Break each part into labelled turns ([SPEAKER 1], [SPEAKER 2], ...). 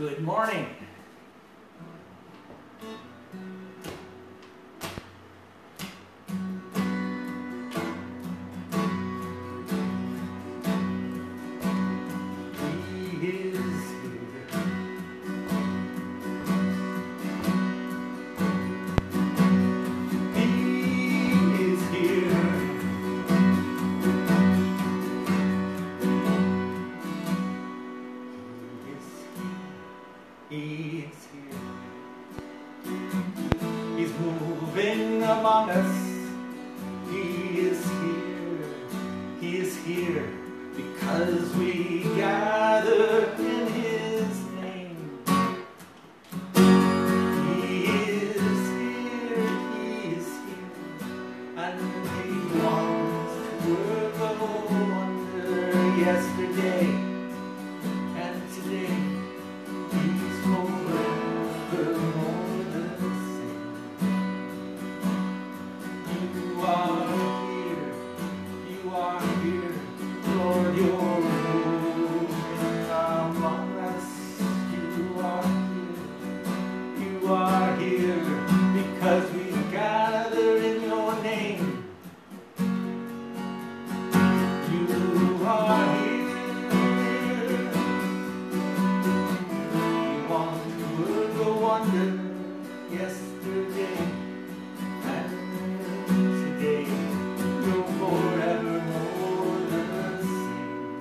[SPEAKER 1] Good morning. He is here. He's moving among us. He is here. He is here because we gather in His name. He is here. He is here. And He wants to work a wonder yesterday and today. Because we gather in your name. You are here. You want to work a wonder yesterday and today. You're forevermore the same.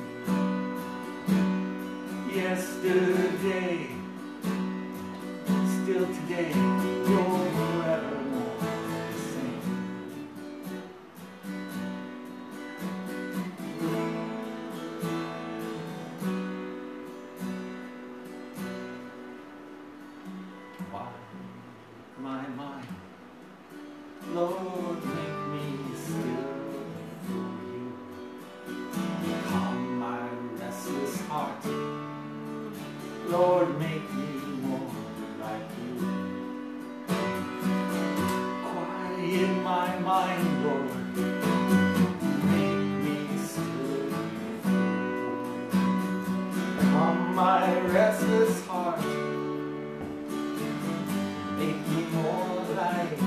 [SPEAKER 1] Yesterday, still today, you're forevermore the same. Why my mind, Lord, make me still for you. Calm my restless heart, Lord, make me more like you. In my mind, Lord, make me still on my restless heart, make me more like you.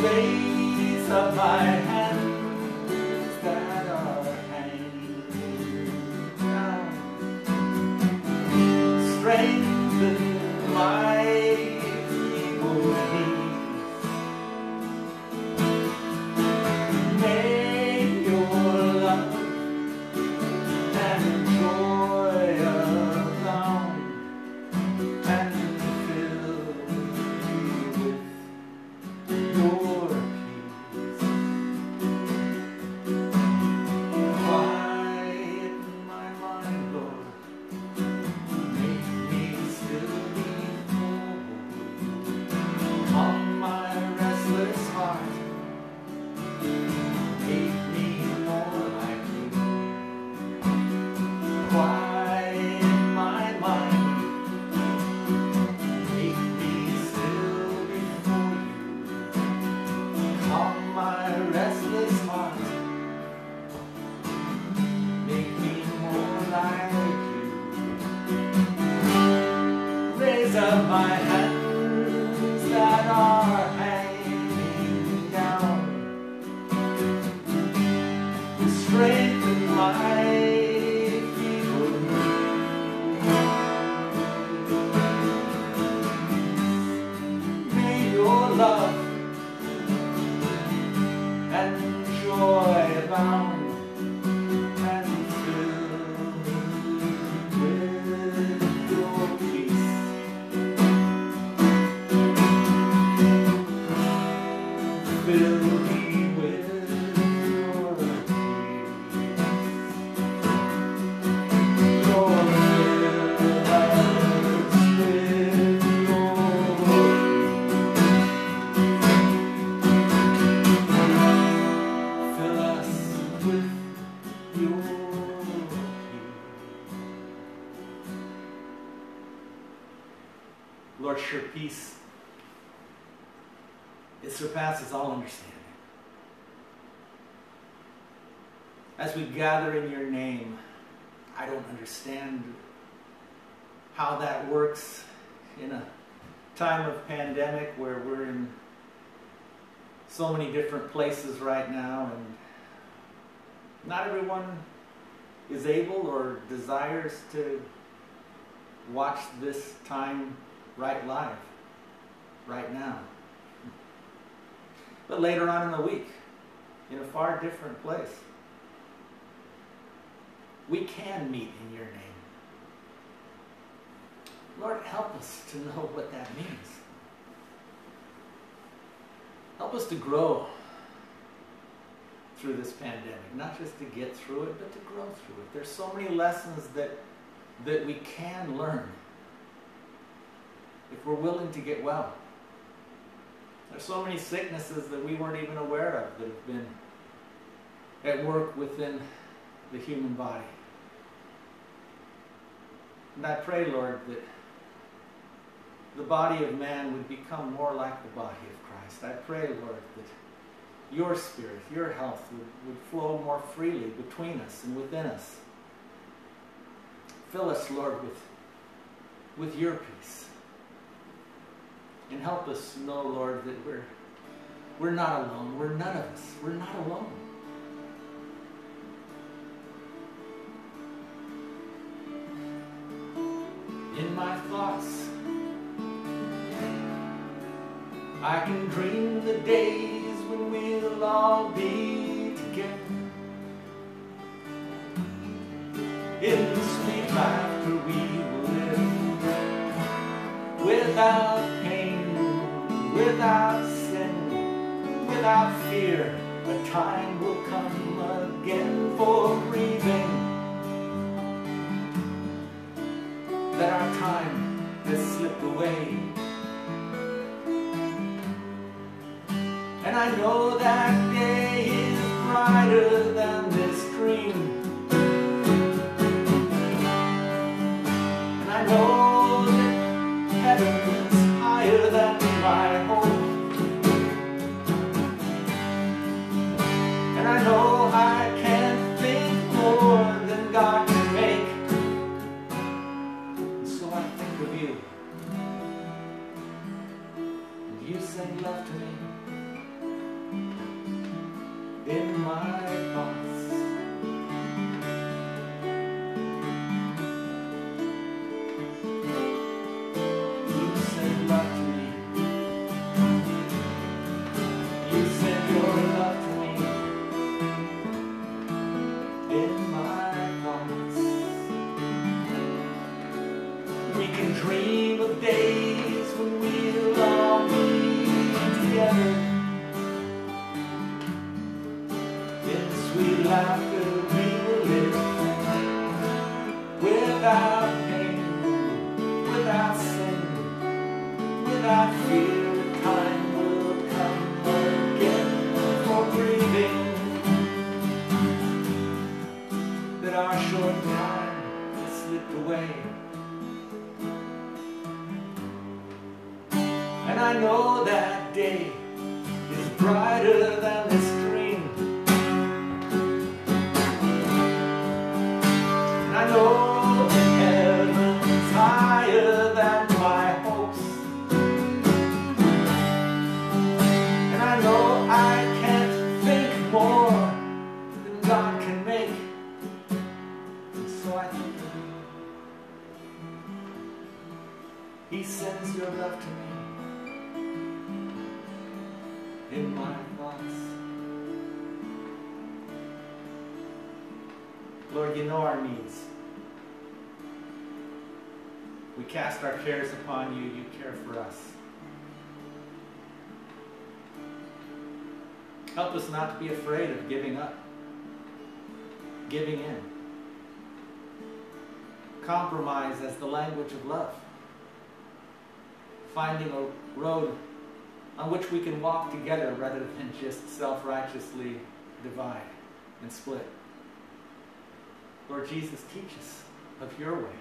[SPEAKER 1] Raise up my hands that are hanging down, strengthen my feeble knees. Of my hands that are hanging down, strengthen my feeble knees. May your love and joy abound. Lord, your peace, it surpasses all understanding. As we gather in your name, I don't understand
[SPEAKER 2] how that works in a time of pandemic where we're in so many different places right now, and not everyone is able or desires to watch this time right live, right now. But later on in the week, in a far different place, we can meet in your name. Lord, help us to know what that means. Help us to grow through this pandemic, not just to get through it, but to grow through it. There's so many lessons that we can learn if we're willing to get well. There's so many sicknesses that we weren't even aware of that have been at work within the human body. And I pray, Lord, that the body of man would become more like the body of Christ. I pray, Lord, that your spirit, your health would flow more freely between us and within us. Fill us, Lord, with your peace. And help us know, Lord, that we're not alone. We're none of us. We're not alone. In my thoughts, I can dream the days when we'll all be together in the sweet laughter we will live, without pain, without sin, without fear. A time will come again for breathing, that our time has slipped away. And I know that day is brighter than this dream. And I know that heaven is higher than my hope. And I know I can't think more than God can make. And so I think of you. And you sing love to me. In my thoughts, you said love to me. You said your love to me. In my thoughts, we can dream of days when we'll all be together. Sweet laughter we will live, without pain, without sin, without fear. The time will come again for breathing, that our short time has slipped away. And I know that day is brighter than this dream. I know that heaven's higher than my hopes. And I know I can't think more than God can make. And so I think of you. He sends your love to me in my thoughts. Lord, you know our needs. We cast our cares upon you. You care for us. Help us not to be afraid of giving up, giving in. Compromise as the language of love. Finding a road on which we can walk together rather than just self-righteously divide and split. Lord Jesus, teach us of your way.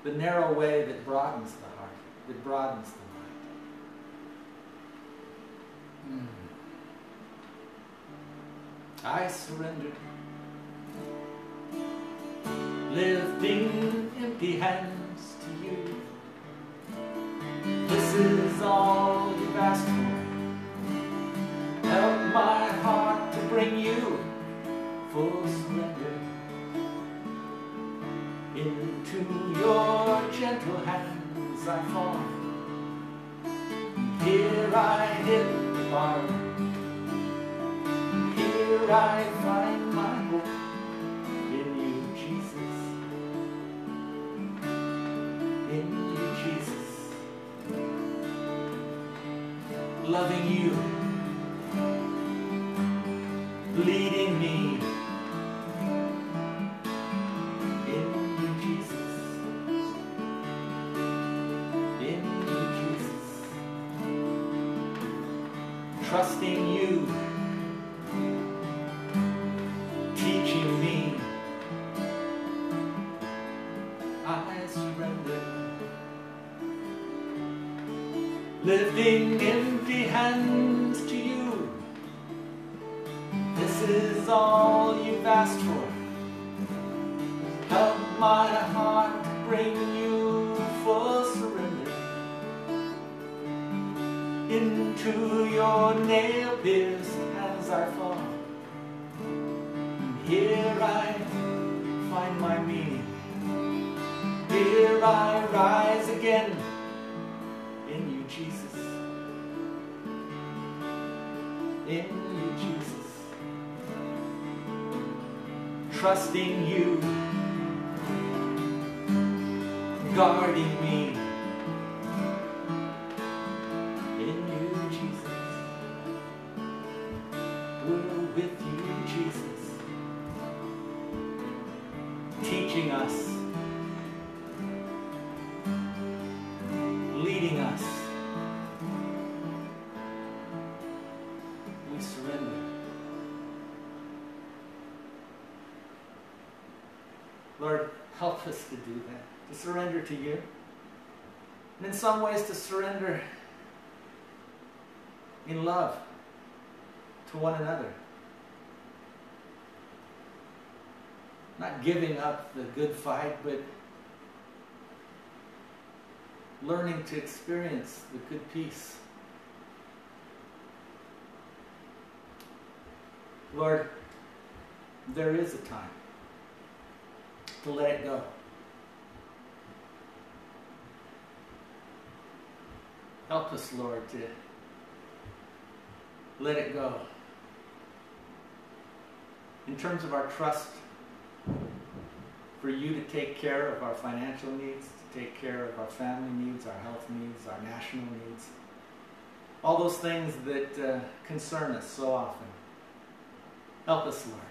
[SPEAKER 2] The narrow way that broadens the heart, that broadens the mind. I surrender, lifting empty hands to you. This is all you've asked for. Help my heart to bring you full surrender. Into your gentle hands I fall. Here I hit the bottom. Here I find my hope in you, Jesus. In you, Jesus. Loving you, leading me. In you, Jesus. In you, Jesus. Trusting you, teaching me. I surrender. Lifting empty hands to you. This is all you've asked for. Help my heart to bring you full surrender. Into your nail-pierced hands I fall. And here I find my meaning. Here I rise again in you, Jesus. In you, Jesus. Trusting you, guarding me. In you, Jesus. We're with you, Jesus. Teaching us, leading us. We surrender. Lord, help us to do that, to surrender to you. And in some ways to surrender in love to one another. Not giving up the good fight, but learning to experience the good peace. Lord, there is a time to let it go. Help us, Lord, to let it go. In terms of our trust for you to take care of our financial needs, to take care of our family needs, our health needs, our national needs. All those things that concern us so often. Help us, Lord,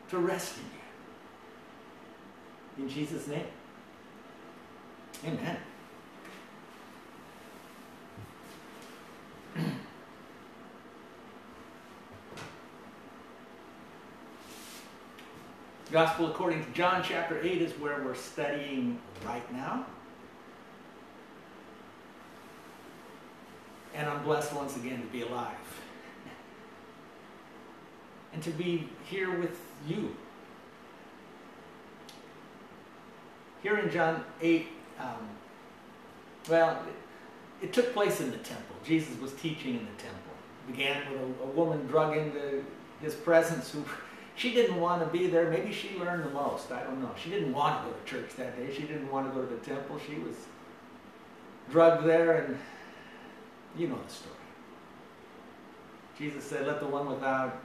[SPEAKER 2] to rest in you. In Jesus' name, amen. Gospel according to John chapter 8 is where we're studying right now. And I'm blessed once again to be alive. And to be here with you. Here in John 8, it took place in the temple. Jesus was teaching in the temple. It began with a woman drug into his presence who... She didn't want to be there. Maybe she learned the most. I don't know. She didn't want to go to church that day. She didn't want to go to the temple. She was drugged there, and you know the story. Jesus said, let the one without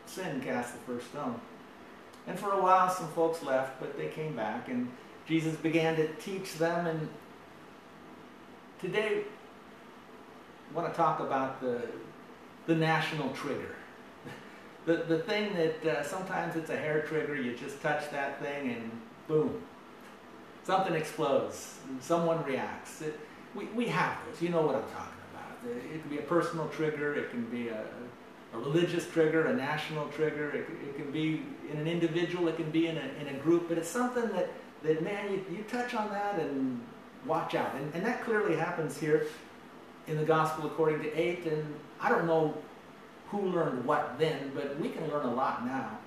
[SPEAKER 2] sin cast the first stone. And for a while, some folks left, but they came back, and Jesus began to teach them. And today, I want to talk about the national trigger. The thing that sometimes it's a hair trigger, you just touch that thing and boom, something explodes, and someone reacts. We have those, you know what I'm talking about. It can be a personal trigger, it can be a religious trigger, a national trigger, it can be in an individual, it can be in a group, but it's something that man, you touch on that and watch out. And that clearly happens here in the Gospel according to 8, and I don't know who learned what then, but we can learn a lot now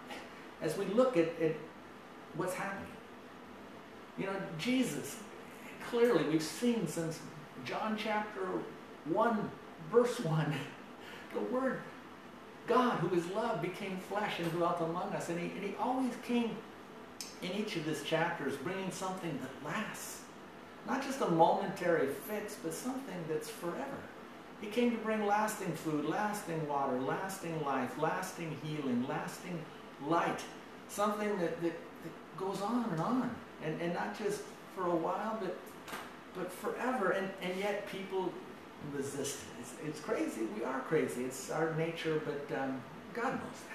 [SPEAKER 2] as we look at what's happening. You know, Jesus, clearly we've seen since John chapter 1, verse 1, the Word God, who is love, became flesh and dwelt among us. And he always came in each of his chapters bringing something that lasts. Not just a momentary fix, but something that's forever. He came to bring lasting food, lasting water, lasting life, lasting healing, lasting light. Something that goes on. And not just for a while, but forever. And yet people resist it. It's crazy. We are crazy. It's our nature, but God knows that.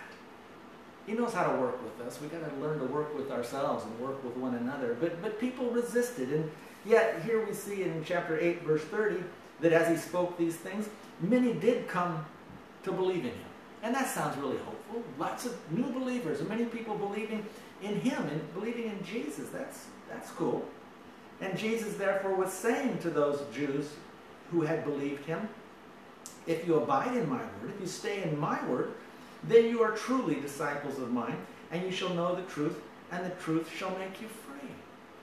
[SPEAKER 2] He knows how to work with us. We've got to learn to work with ourselves and work with one another. But people resisted. And yet here we see in chapter 8, verse 30, that as he spoke these things, many did come to believe in him. And that sounds really hopeful. Lots of new believers and many people believing in him and believing in Jesus. That's cool. And Jesus therefore was saying to those Jews who had believed him, if you abide in my word, if you stay in my word, then you are truly disciples of mine, and you shall know the truth, and the truth shall make you free.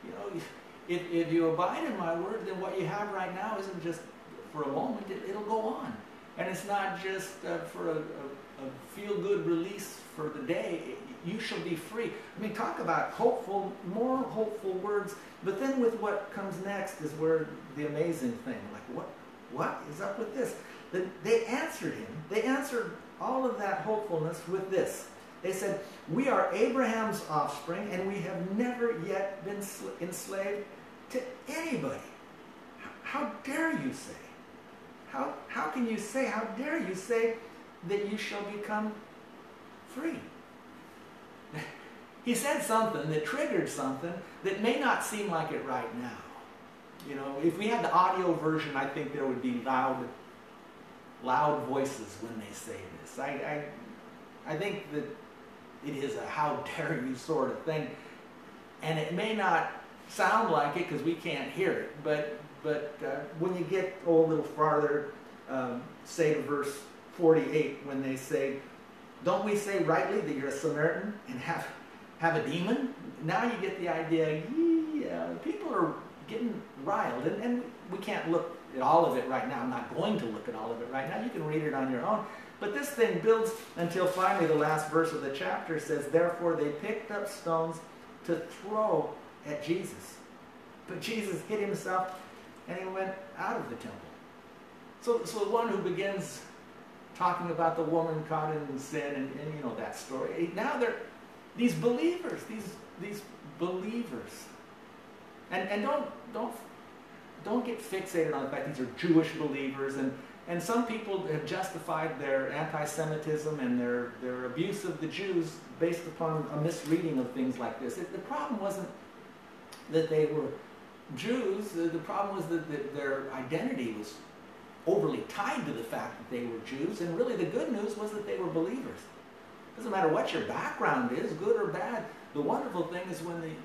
[SPEAKER 2] You know, if you abide in my word, then what you have right now isn't just for a moment, it'll go on. And it's not just for a feel-good release for the day. You shall be free. I mean, talk about hopeful, more hopeful words, but then with what comes next is where the amazing thing, like what is up with this? They answered him. They answered all of that hopefulness with this. They said, we are Abraham's offspring, and we have never yet been enslaved to anybody. How dare you say? How can you say, how dare you say that you shall become free? He said something that triggered something that may not seem like it right now. You know, if we had the audio version, I think there would be loud voices when they say this. I think that it is a how dare you sort of thing. And it may not sound like it because we can't hear it, but when you get a little farther, say to verse 48, when they say, don't we say rightly that you're a Samaritan and have a demon? Now you get the idea, yeah, people are getting riled, and we can't look at all of it right now. I'm not going to look at all of it right now. You can read it on your own. But this thing builds until finally the last verse of the chapter says, therefore they picked up stones to throw at Jesus. But Jesus hid himself and he went out of the temple. So the one who begins talking about the woman caught in sin, and you know that story. Now they're these believers, these believers. And don't get fixated on the fact these are Jewish believers, and some people have justified their anti-Semitism and their abuse of the Jews based upon a misreading of things like this. The problem wasn't that they were Jews. The problem was that their identity was overly tied to the fact that they were Jews, and really the good news was that they were believers. Doesn't matter what your background is, good or bad. The wonderful thing is when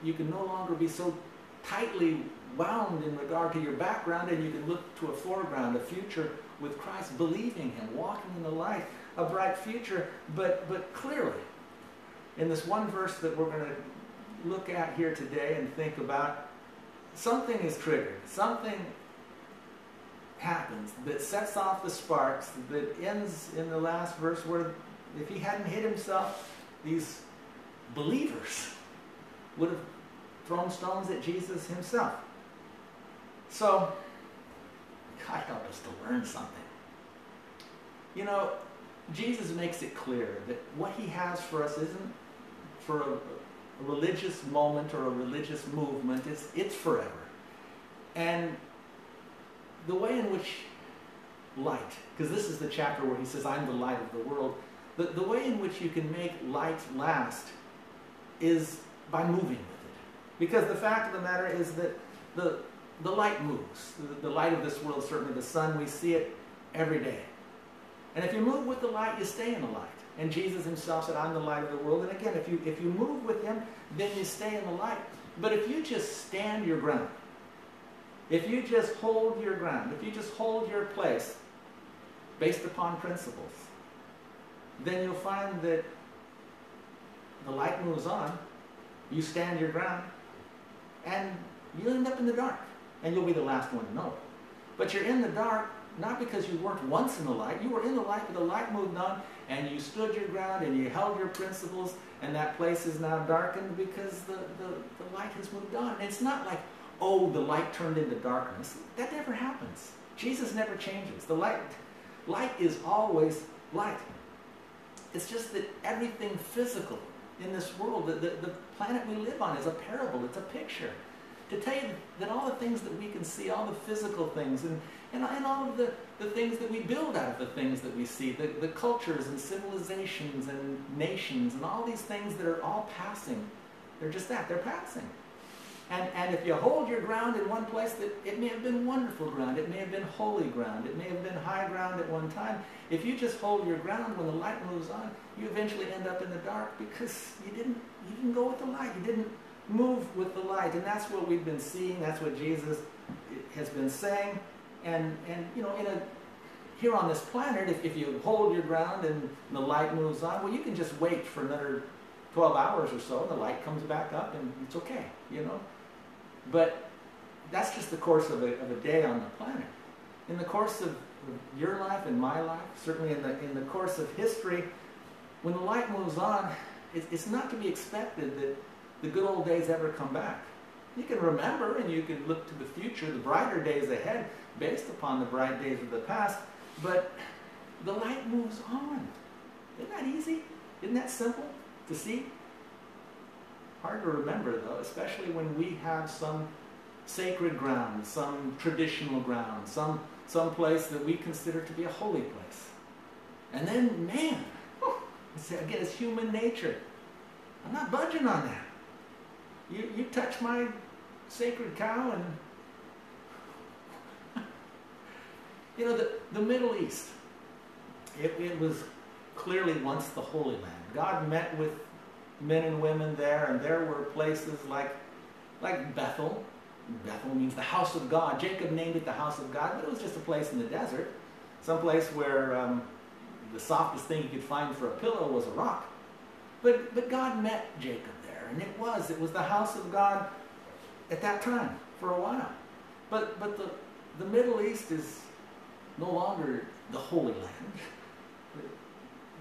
[SPEAKER 2] you can no longer be so tightly wound in regard to your background, and you can look to a foreground, a future with Christ, believing him, walking in the light, a bright future. But clearly, in this one verse that we're going to look at here today and think about, something is triggered. Something happens that sets off the sparks, that ends in the last verse where if he hadn't hid himself, these believers would have thrown stones at Jesus himself. So, God help us to learn something. You know, Jesus makes it clear that what he has for us isn't for a religious moment or a religious movement. It's forever. And the way in which light, because this is the chapter where he says, I'm the light of the world, the way in which you can make light last is by moving with it. Because the fact of the matter is that the light moves. The light of this world, certainly the sun, we see it every day. And if you move with the light, you stay in the light. And Jesus himself said, I'm the light of the world. And again, if you move with him, then you stay in the light. But if you just stand your ground, if you just hold your ground, if you just hold your place based upon principles, then you'll find that the light moves on, you stand your ground, and you'll end up in the dark, and you'll be the last one to know it. But you're in the dark not because you weren't once in the light. You were in the light, but the light moved on, and you stood your ground, and you held your principles, and that place is now darkened because the light has moved on. And it's not like, oh, the light turned into darkness. That never happens. Jesus never changes. The light is always light. It's just that everything physical in this world, the planet we live on, is a parable. It's a picture. To tell you that all the things that we can see, all the physical things, and all of the things that we build out of the things that we see, the cultures and civilizations and nations and all these things that are all passing, they're just that, they're passing. And if you hold your ground in one place, that it may have been wonderful ground, it may have been holy ground, it may have been high ground at one time. If you just hold your ground when the light moves on, you eventually end up in the dark because you didn't go with the light. You didn't move with the light. And that's what we've been seeing. That's what Jesus has been saying. And you know, here on this planet, if you hold your ground and the light moves on, well, you can just wait for another 12 hours or so, and the light comes back up, and it's okay, you know. But that's just the course of a day on the planet. In the course of your life and my life, certainly in the course of history, when the light moves on, it's not to be expected that the good old days ever come back. You can remember and you can look to the future, the brighter days ahead, based upon the bright days of the past, but the light moves on. Isn't that easy? Isn't that simple to see? Hard to remember, though, especially when we have some sacred ground, some traditional ground, some place that we consider to be a holy place. And then, man, again, it's human nature. I'm not budging on that. You touch my sacred cow and... You know, the Middle East, it was clearly once the Holy Land. God met with men and women there, and there were places like Bethel. Bethel means the house of God. Jacob named it the house of God, but it was just a place in the desert, some place where the softest thing you could find for a pillow was a rock. But God met Jacob there, and it was the house of God at that time for a while. But the Middle East is no longer the Holy Land.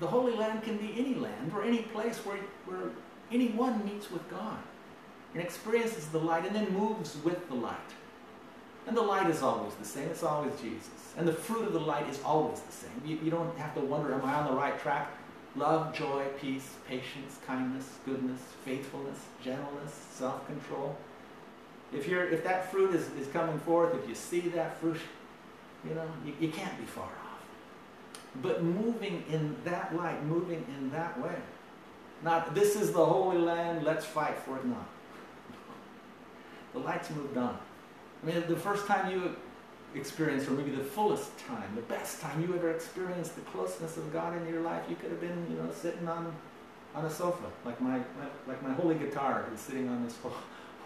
[SPEAKER 2] The Holy Land can be any land or any place where anyone meets with God and experiences the light and then moves with the light. And the light is always the same. It's always Jesus. And the fruit of the light is always the same. You don't have to wonder, am I on the right track? Love, joy, peace, patience, kindness, goodness, faithfulness, gentleness, self-control. If that fruit is coming forth, if you see that fruit, you know, you can't be far off. But moving in that light, moving in that way. Not, this is the Holy Land, let's fight for it. No. The light's moved on. I mean, the first time you experienced, or maybe the fullest time, the best time you ever experienced the closeness of God in your life, you could have been, you know, sitting on a sofa, like my holy guitar is sitting on this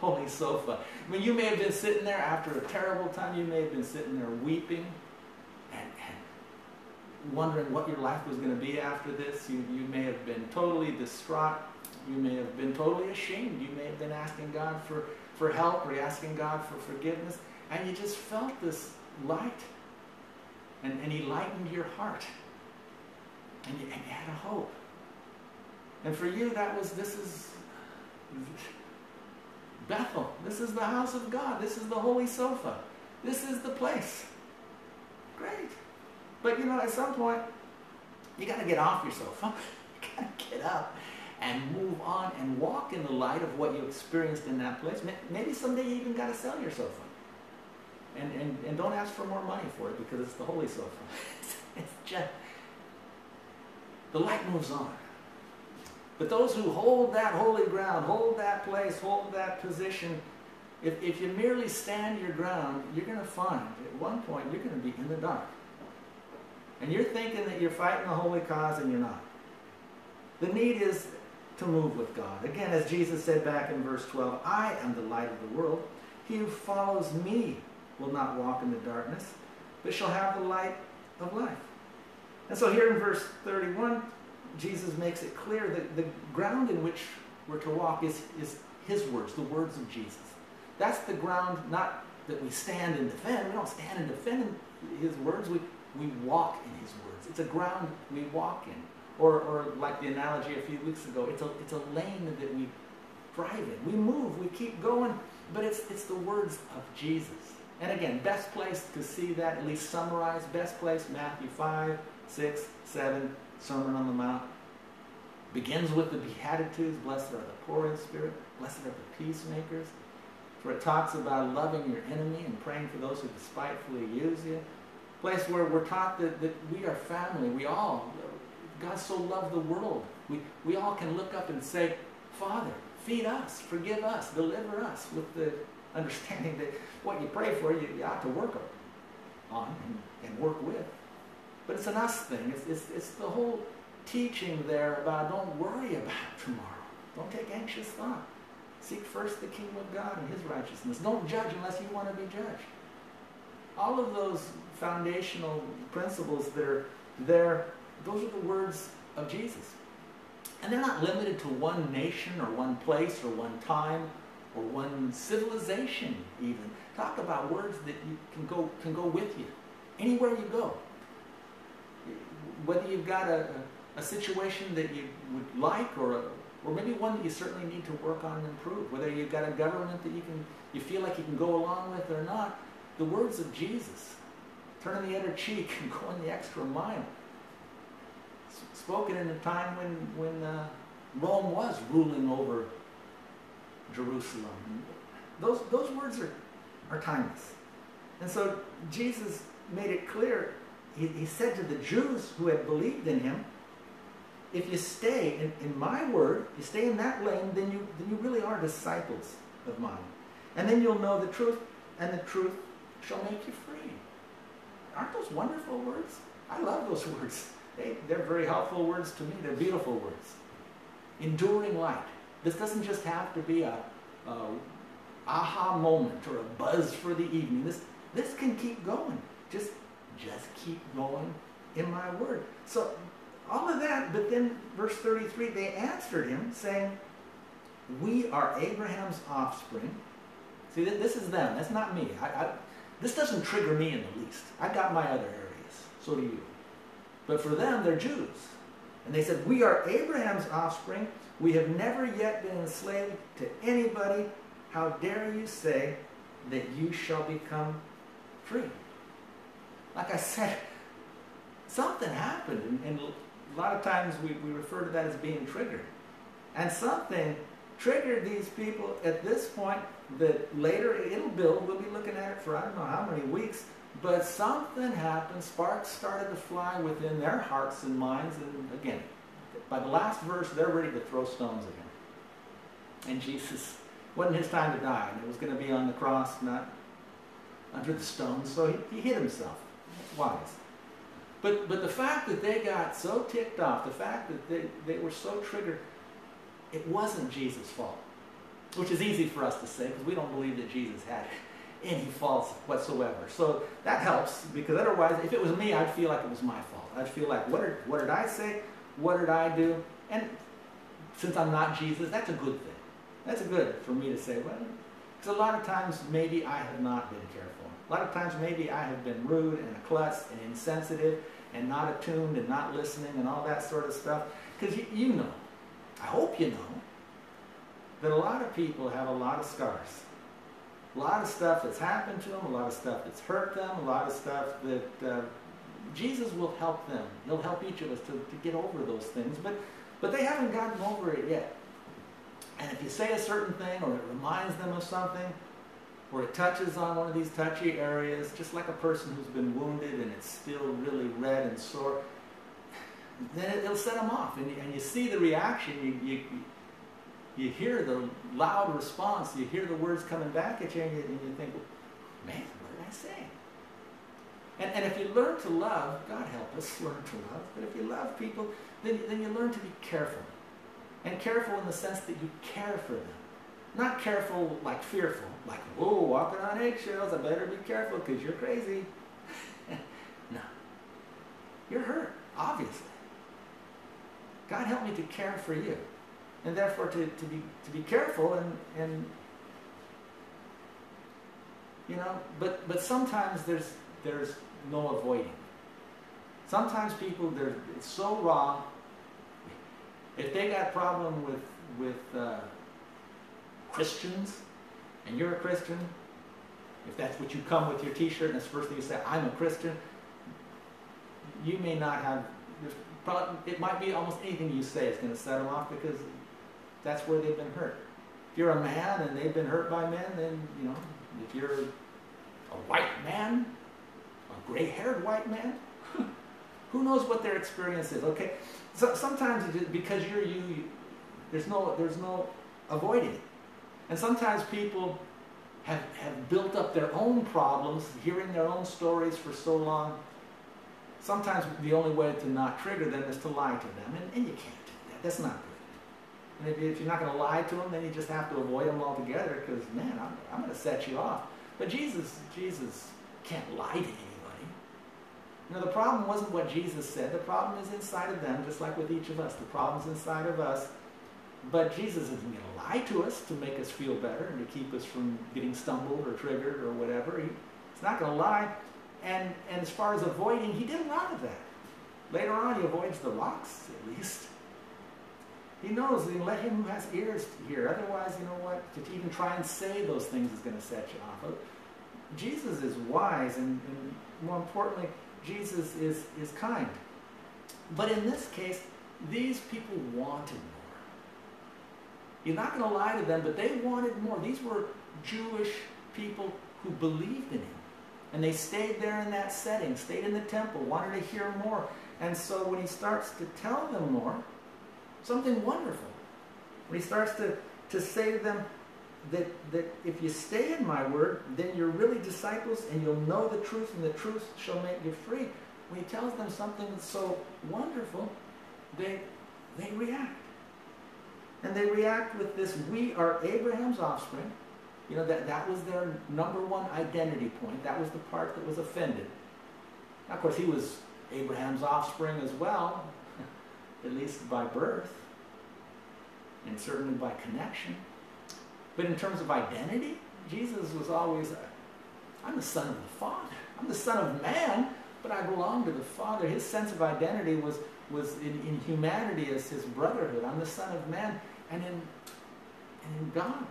[SPEAKER 2] holy sofa. I mean, you may have been sitting there after a terrible time. You may have been sitting there weeping and wondering what your life was going to be after this. You may have been totally distraught. You may have been totally ashamed. You may have been asking God for help or asking God for forgiveness. And you just felt this light. And He lightened your heart. And you had a hope. And for you, this is Bethel. This is the house of God. This is the holy sofa. This is the place. Great. But you know, at some point, you got to get off your sofa. You got to get up and move on and walk in the light of what you experienced in that place. Maybe someday you even got to sell your sofa. And don't ask for more money for it because it's the holy sofa. It's just, the light moves on. But those who hold that holy ground, hold that place, hold that position, if you merely stand your ground, you're going to find at one point you're going to be in the dark. And you're thinking that you're fighting a holy cause and you're not. The need is to move with God. Again, as Jesus said back in verse 12, I am the light of the world. He who follows me will not walk in the darkness, but shall have the light of life. And so here in verse 31, Jesus makes it clear that the ground in which we're to walk is His words, the words of Jesus. that's the ground, not that we stand and defend. We don't stand and defend his words. We walk in his words. It's a ground we walk in. Or like the analogy a few weeks ago, it's a lane that we drive in. We move, we keep going, but it's the words of Jesus. And again, best place to see that, at least summarized, best place, Matthew 5, 6, 7, Sermon on the Mount. Begins with the Beatitudes, blessed are the poor in spirit, blessed are the peacemakers. Where it talks about loving your enemy and praying for those who despitefully use you. Place where we're taught that we are family. We all, God so loved the world. We all can look up and say, Father, feed us, forgive us, deliver us, with the understanding that what you pray for, you ought to work on and work with. But it's an us thing. It's the whole teaching there about don't worry about tomorrow. Don't take anxious thought. Seek first the kingdom of God and his righteousness. Don't judge unless you want to be judged. All of those foundational principles that are there, those are the words of Jesus. And they're not limited to one nation or one place or one time or one civilization even. Talk about words that you can go with you anywhere you go. Whether you've got a situation that you would like or maybe one that you certainly need to work on and improve. Whether you've got a government that you feel like you can go along with or not. The words of Jesus, turning the other cheek and going the extra mile. Spoken in a time when Rome was ruling over Jerusalem. Those words are timeless. And so Jesus made it clear. He said to the Jews who had believed in him, if you stay in my word, you stay in that lane, then you really are disciples of mine. And then you'll know the truth, and the truth shall make you free. Aren't those wonderful words? I love those words. They're very helpful words to me. They're beautiful words. Enduring light. This doesn't just have to be a aha moment or a buzz for the evening. This can keep going. Just keep going in my word. So all of that, but then verse 33, they answered him saying, we are Abraham's offspring. See, this is them. That's not me. This doesn't trigger me in the least. I got my other areas. So do you. But for them, they're Jews. And they said, we are Abraham's offspring. We have never yet been enslaved to anybody. How dare you say that you shall become free? Like I said, something happened. And a lot of times we refer to that as being triggered. And something triggered these people at this point that later it'll build. We'll be looking at it for I don't know how many weeks. But something happened. Sparks started to fly within their hearts and minds. And again, by the last verse, they're ready to throw stones at him. And Jesus, wasn't his time to die. And it was going to be on the cross, not under the stones. So he hid himself. That's wise. But the fact that they got so ticked off, the fact that they were so triggered, it wasn't Jesus' fault. Which is easy for us to say because we don't believe that Jesus had any faults whatsoever. So that helps, because otherwise, if it was me, I'd feel like it was my fault. I'd feel like, what did I say? What did I do? And since I'm not Jesus, that's a good thing. That's good for me to say, well, because a lot of times maybe I have not been careful. A lot of times maybe I have been rude and a klutz and insensitive and not attuned and not listening and all that sort of stuff. Because you know, I hope you know, that a lot of people have a lot of scars. A lot of stuff that's happened to them, a lot of stuff that's hurt them, a lot of stuff that Jesus will help them. He'll help each of us to get over those things, but they haven't gotten over it yet. And if you say a certain thing, or it reminds them of something, or it touches on one of these touchy areas, just like a person who's been wounded and it's still really red and sore, then it'll set them off. And you see the reaction, you hear the loud response, you hear the words coming back at you, and you think, man, what did I say? And if you learn to love, God help us learn to love, but if you love people, then you learn to be careful. And careful in the sense that you care for them. Not careful like fearful, like, whoa, walking on eggshells, I better be careful because you're crazy. No. You're hurt, obviously. God help me to care for you. And therefore to be careful and You know, but sometimes there's no avoiding. Sometimes people, it's so wrong. If they got a problem with Christians, and you're a Christian, if that's what you come with your T-shirt and it's the first thing you say, I'm a Christian, you may not have. It might be almost anything you say is going to set them off because that's where they've been hurt. If you're a man and they've been hurt by men, then, you know, if you're a white man, a gray-haired white man, who knows what their experience is, okay? So sometimes it's just because you're you, there's no avoiding it. And sometimes people have built up their own problems, hearing their own stories for so long. Sometimes the only way to not trigger them is to lie to them, and you can't do that. That's not good. And if you're not going to lie to them, then you just have to avoid them altogether because, man, I'm going to set you off. But Jesus can't lie to anybody. You know, the problem wasn't what Jesus said. The problem is inside of them, just like with each of us. The problem's inside of us. But Jesus isn't going to lie to us to make us feel better and to keep us from getting stumbled or triggered or whatever. He's not going to lie. And as far as avoiding, he did a lot of that. Later on, he avoids the rocks, at least. He knows that let him who has ears to hear. Otherwise, you know what? To even try and say those things is going to set you off. Jesus is wise, and more importantly, Jesus is kind. But in this case, these people wanted more. You're not going to lie to them, but they wanted more. These were Jewish people who believed in him. And they stayed there in that setting, stayed in the temple, wanted to hear more. And so when he starts to tell them more, something wonderful. When he starts to say to them that if you stay in my word, then you're really disciples and you'll know the truth and the truth shall make you free. When he tells them something that's so wonderful, they react. And they react with this, we are Abraham's offspring. You know, that was their number one identity point. That was the part that was offended. Now, of course, he was Abraham's offspring as well, at least by birth, and certainly by connection. But in terms of identity, Jesus was always, I'm the son of the Father. I'm the son of man, but I belong to the Father. His sense of identity was in humanity as his brotherhood. I'm the son of man, and in God,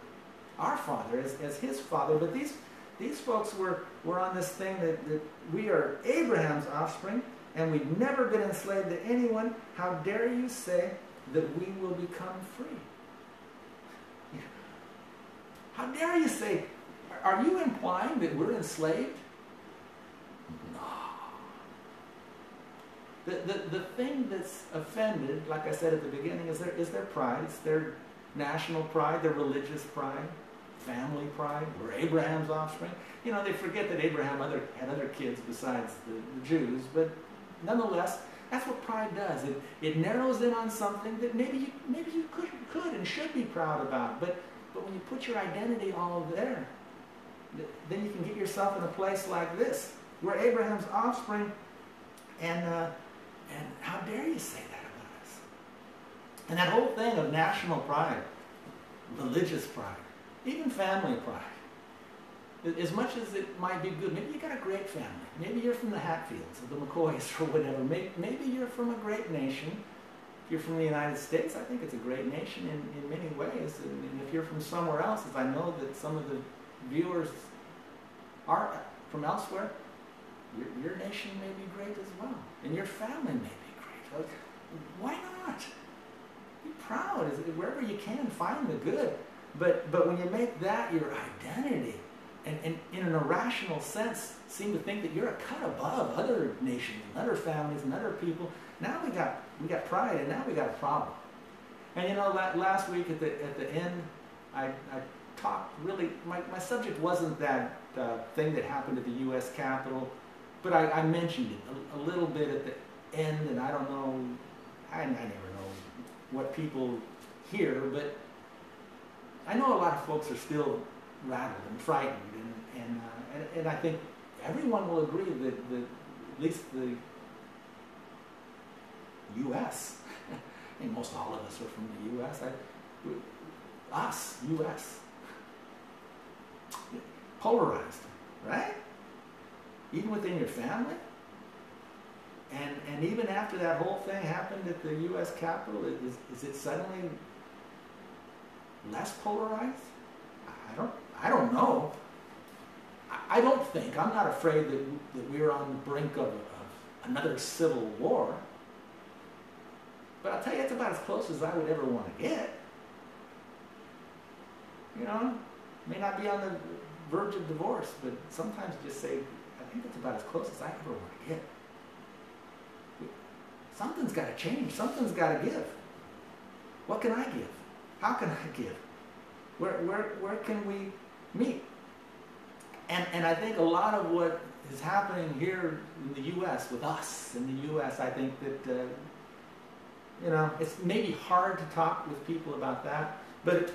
[SPEAKER 2] our Father, as his Father. But these folks were on this thing that we are Abraham's offspring, and we've never been enslaved to anyone. How dare you say that we will become free? How dare you say, are you implying that we're enslaved? No. The thing that's offended, like I said at the beginning, is their pride. It's their national pride, their religious pride, family pride. We're Abraham's offspring. You know, they forget that Abraham had other kids besides the Jews, but nonetheless, that's what pride does. It narrows in on something that maybe you could and should be proud about. But when you put your identity all there, then you can get yourself in a place like this. We're Abraham's offspring, and how dare you say that about us? And that whole thing of national pride, religious pride, even family pride, as much as it might be good, maybe you got a great family. Maybe you're from the Hatfields or the McCoys or whatever. Maybe you're from a great nation. If you're from the United States, I think it's a great nation in many ways. And if you're from somewhere else, as I know that some of the viewers are from elsewhere, your nation may be great as well. And your family may be great. Why not? Be proud. Wherever you can, find the good. But when you make that your identity, and in an irrational sense, seem to think that you're a cut above other nations and other families and other people, now we got pride, and now we got a problem. And you know, last week at the end, I talked really, my subject wasn't that thing that happened at the U.S. Capitol, but I mentioned it a little bit at the end, and I don't know, I never know what people hear, but I know a lot of folks are still rattled and frightened, and I think everyone will agree that at least the U.S., and most all of us are from the U.S., U.S., polarized. right? Even within your family. And even after that whole thing happened at the U.S. Capitol, is it suddenly less polarized? I don't know. I don't think, I'm not afraid that we're on the brink of another civil war. But I'll tell you, it's about as close as I would ever want to get. You know, may not be on the verge of divorce, but sometimes just say, I think it's about as close as I ever want to get. Something's got to change. Something's got to give. What can I give? How can I give? Where can we meet? And I think a lot of what is happening here in the U.S. with us in the U.S., I think that, you know, it's maybe hard to talk with people about that, but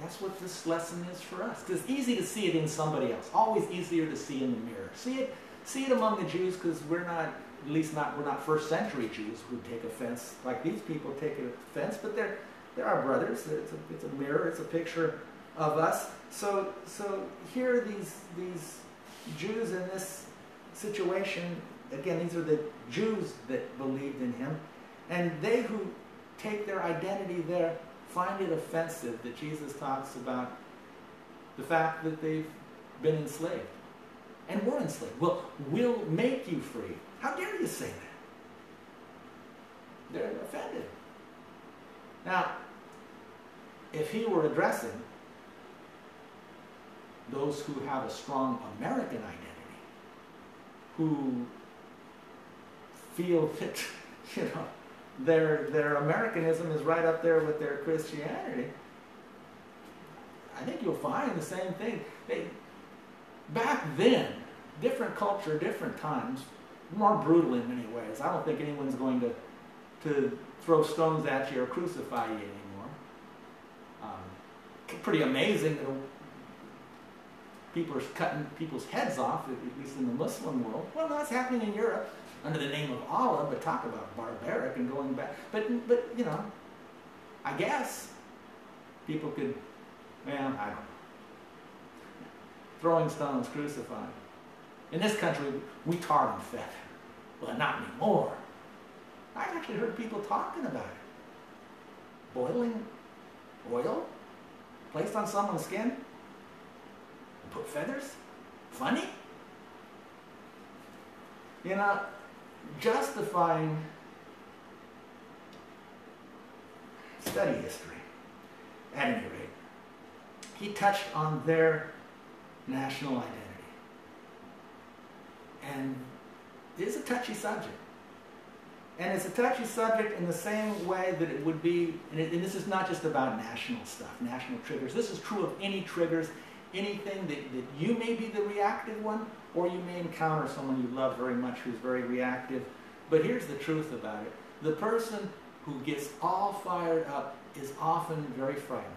[SPEAKER 2] that's what this lesson is for us. Because it's easy to see it in somebody else. Always easier to see in the mirror. See it among the Jews, because we're not first century Jews who would take offense like these people take offense, but they're our brothers. It's a mirror. It's a picture of us. So here are these Jews in this situation. Again, these are the Jews that believed in him, and they who take their identity there find it offensive that Jesus talks about the fact that they've been enslaved. And we're enslaved. Well, we'll make you free. How dare you say that? They're offended. Now, if he were addressing those who have a strong American identity, who feel that, you know, their Americanism is right up there with their Christianity, I think you'll find the same thing. Back then, different culture, different times, more brutal in many ways. I don't think anyone's going to throw stones at you or crucify you anymore. Pretty amazing that people are cutting people's heads off, at least in the Muslim world. Well, that's happening in Europe under the name of Allah, but talk about barbaric and going back. But you know, I guess people could, well, I don't know. Throwing stones, crucifying. In this country, we tar and feather. Well, not anymore. I've actually heard people talking about it. Boiling oil placed on someone's skin and put feathers? Funny? You know, justifying study history, at any rate. He touched on their national identity. And it is a touchy subject. And it's a touchy subject in the same way that it would be, and this is not just about national stuff, national triggers. This is true of any triggers, anything that you may be the reactive one, or you may encounter someone you love very much who's very reactive. But here's the truth about it. The person who gets all fired up is often very frightened,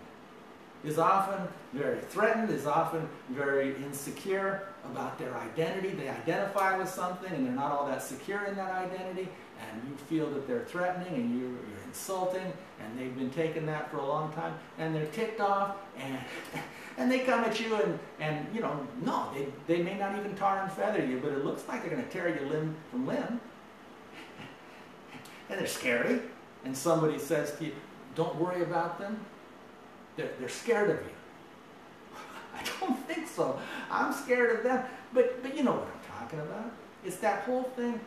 [SPEAKER 2] is often very threatened, is often very insecure about their identity. They identify with something and they're not all that secure in that identity, and you feel that they're threatening and you're insulting, and they've been taking that for a long time, and they're ticked off, and they come at you and you know, no, they may not even tar and feather you, but it looks like they're going to tear you limb from limb. And they're scary, and somebody says to you, don't worry about them. They're scared of you. I don't think so. I'm scared of them. But you know what I'm talking about. It's that whole thing,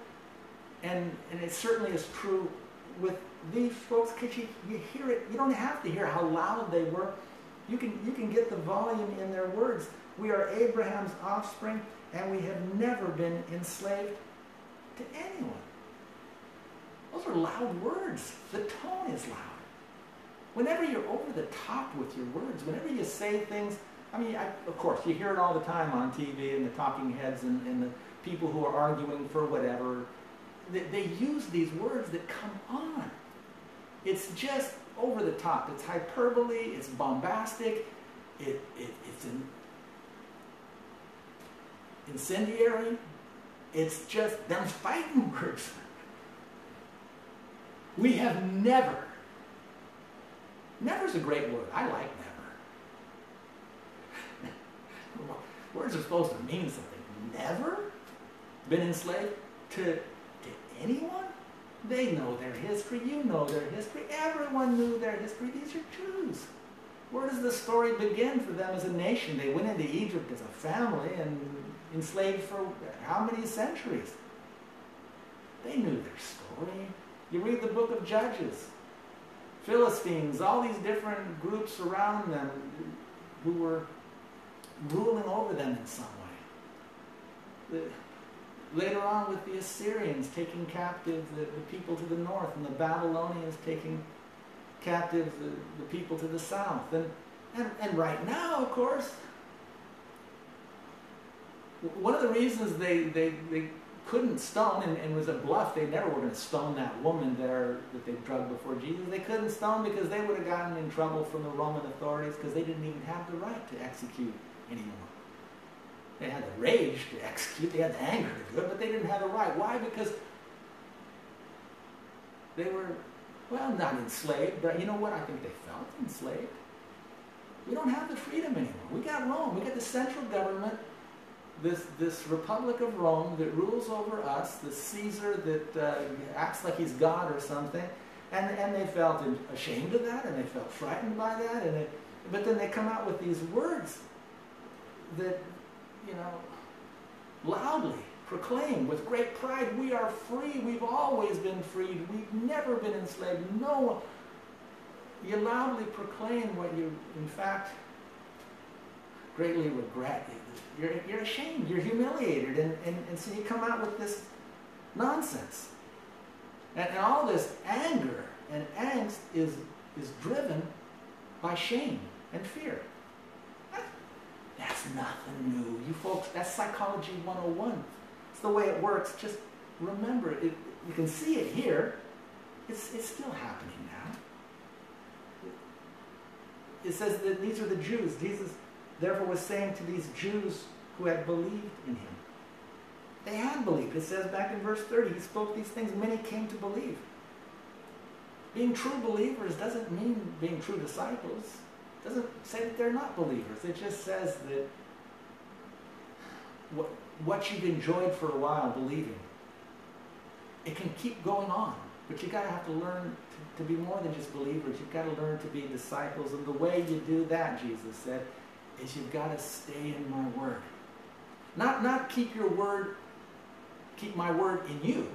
[SPEAKER 2] and it certainly is true with these folks, because you hear it. You don't have to hear how loud they were. You can get the volume in their words. We are Abraham's offspring, and we have never been enslaved to anyone. Those are loud words. The tone is loud. Whenever you're over the top with your words, whenever you say things, I mean, of course, you hear it all the time on TV, and the talking heads and the people who are arguing for whatever. They use these words that come on. It's just over the top. It's hyperbole. It's bombastic. It's incendiary. It's just them fighting words. We have never. Never's a great word. I like never. words are supposed to mean something. Never been enslaved to anyone? They know their history. You know their history. Everyone knew their history. These are Jews. Where does the story begin for them as a nation? They went into Egypt as a family and enslaved for how many centuries? They knew their story. You read the book of Judges. Philistines, all these different groups around them who were ruling over them in some way. Later on with the Assyrians taking captive the people to the north, and the Babylonians taking captive the people to the south. And right now, of course, one of the reasons they couldn't stone, and was a bluff, they never were going to stone that woman there that they drugged before Jesus. They couldn't stone because they would have gotten in trouble from the Roman authorities because they didn't even have the right to execute anymore. They had the rage to execute, they had the anger to do it, but they didn't have the right. Why? Because they were, well, not enslaved, but you know what? I think they felt enslaved. We don't have the freedom anymore. We got Rome. We got the central government, this Republic of Rome that rules over us, the Caesar that acts like he's God or something, and they felt ashamed of that, and they felt frightened by that, but then they come out with these words that, you know, loudly proclaim with great pride, we are free, we've always been freed, we've never been enslaved, no one. You loudly proclaim what you, in fact, greatly regret. You're ashamed, you're humiliated, and so you come out with this nonsense. And all this anger and angst is driven by shame and fear. That's nothing new. You folks, that's Psychology 101. It's the way it works. Just remember, you can see it here. It's still happening now. It says that these are the Jews. Jesus, therefore, was saying to these Jews who had believed in him. They had believed. It says back in verse 30, he spoke these things, many came to believe. Being true believers doesn't mean being true disciples. It doesn't say that they're not believers. It just says that what you've enjoyed for a while believing, it can keep going on. But you have to learn to be more than just believers. You've got to learn to be disciples. And the way you do that, Jesus said, is you've got to stay in my word. Not keep your word, keep my word in you.